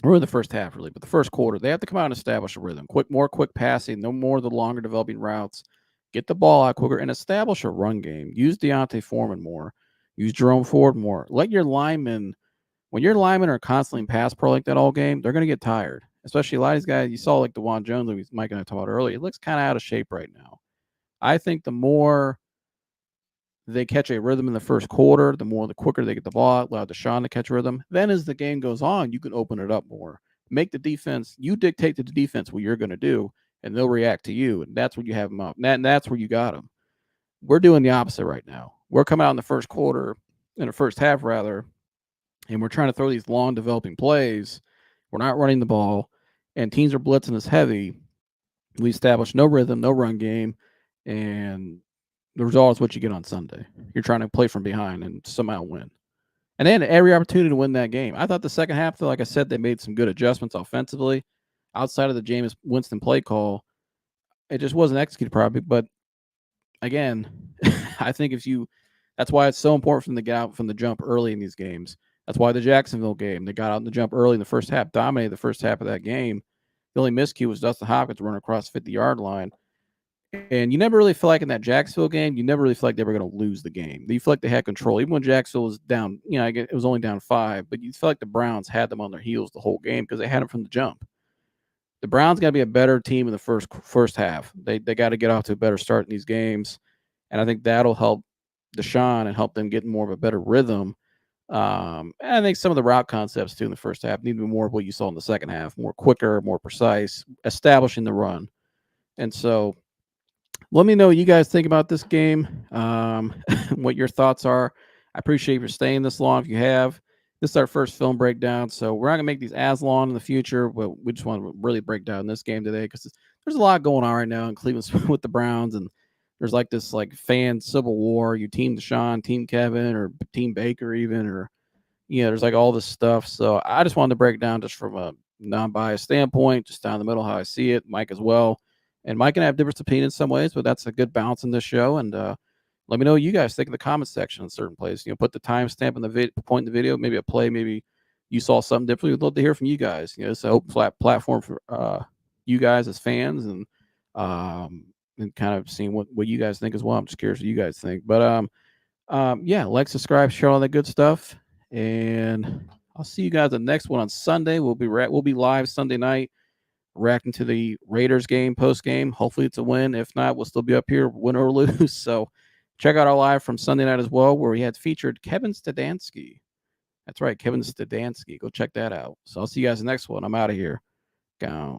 or in the first half, really, but the first quarter, they have to come out and establish a rhythm. More quick passing, no more of the longer developing routes. Get the ball out quicker and establish a run game. Use Deontay Foreman more. Use Jerome Ford more. Let your linemen, when your linemen are constantly in pass pro like that all game, they're going to get tired. Especially a lot of these guys, you saw like DeJuan Jones, who Mike and I talked about earlier. It looks kind of out of shape right now. I think the more they catch a rhythm in the first quarter, the quicker they get the ball out, allow Deshaun to catch rhythm. Then as the game goes on, you can open it up more. Make the defense, you dictate to the defense what you're going to do, and they'll react to you. And that's when you have them up. And that's where you got them. We're doing the opposite right now. We're coming out in the first quarter, in the first half rather, and we're trying to throw these long developing plays. We're not running the ball, and teams are blitzing us heavy. We establish no rhythm, no run game, and the result is what you get on Sunday. You're trying to play from behind and somehow win. And they had every opportunity to win that game. I thought the second half, though, like I said, they made some good adjustments offensively. Outside of the Jameis Winston play call, it just wasn't executed properly. But again, I think that's why it's so important for them to get out from the jump early in these games. That's why the Jacksonville game, they got out in the jump early in the first half, dominated the first half of that game. The only miscue was Dustin Hopkins running across the 50-yard line. And you never really feel like in that Jacksonville game, you never really feel like they were going to lose the game. You feel like they had control. Even when Jacksonville was down, it was only down 5, but you feel like the Browns had them on their heels the whole game because they had them from the jump. The Browns got to be a better team in the first half. They got to get off to a better start in these games. And I think that'll help Deshaun and help them get more of a better rhythm. And I think some of the route concepts, too, in the first half need to be more of what you saw in the second half, more quicker, more precise, establishing the run. And so let me know what you guys think about this game, what your thoughts are. I appreciate you staying this long if you have. This is our first film breakdown, so we're not going to make these as long in the future, but we just want to really break down this game today because there's a lot going on right now in Cleveland with the Browns, and there's like this fan civil war. You team Deshaun, team Kevin, or team Baker even, or there's like all this stuff. So I just wanted to break down just from a non-biased standpoint, just down the middle how I see it. Mike as well. And Mike and I have different opinions in some ways, but that's a good balance in this show. And let me know what you guys think in the comment section in certain places. Put the timestamp in the point in the video, maybe a play, maybe you saw something different. We'd love to hear from you guys. It's an open platform for you guys as fans and kind of seeing what you guys think as well. I'm just curious what you guys think. But like, subscribe, share all that good stuff. And I'll see you guys the next one on Sunday. We'll be live Sunday night, reacting to the Raiders game, post game. Hopefully it's a win. If not, we'll still be up here, win or lose. So check out our live from Sunday night as well, where we had featured Kevin Stedansky. That's right, Kevin Stedansky. Go check that out. So I'll see you guys in the next one. I'm out of here. Gone.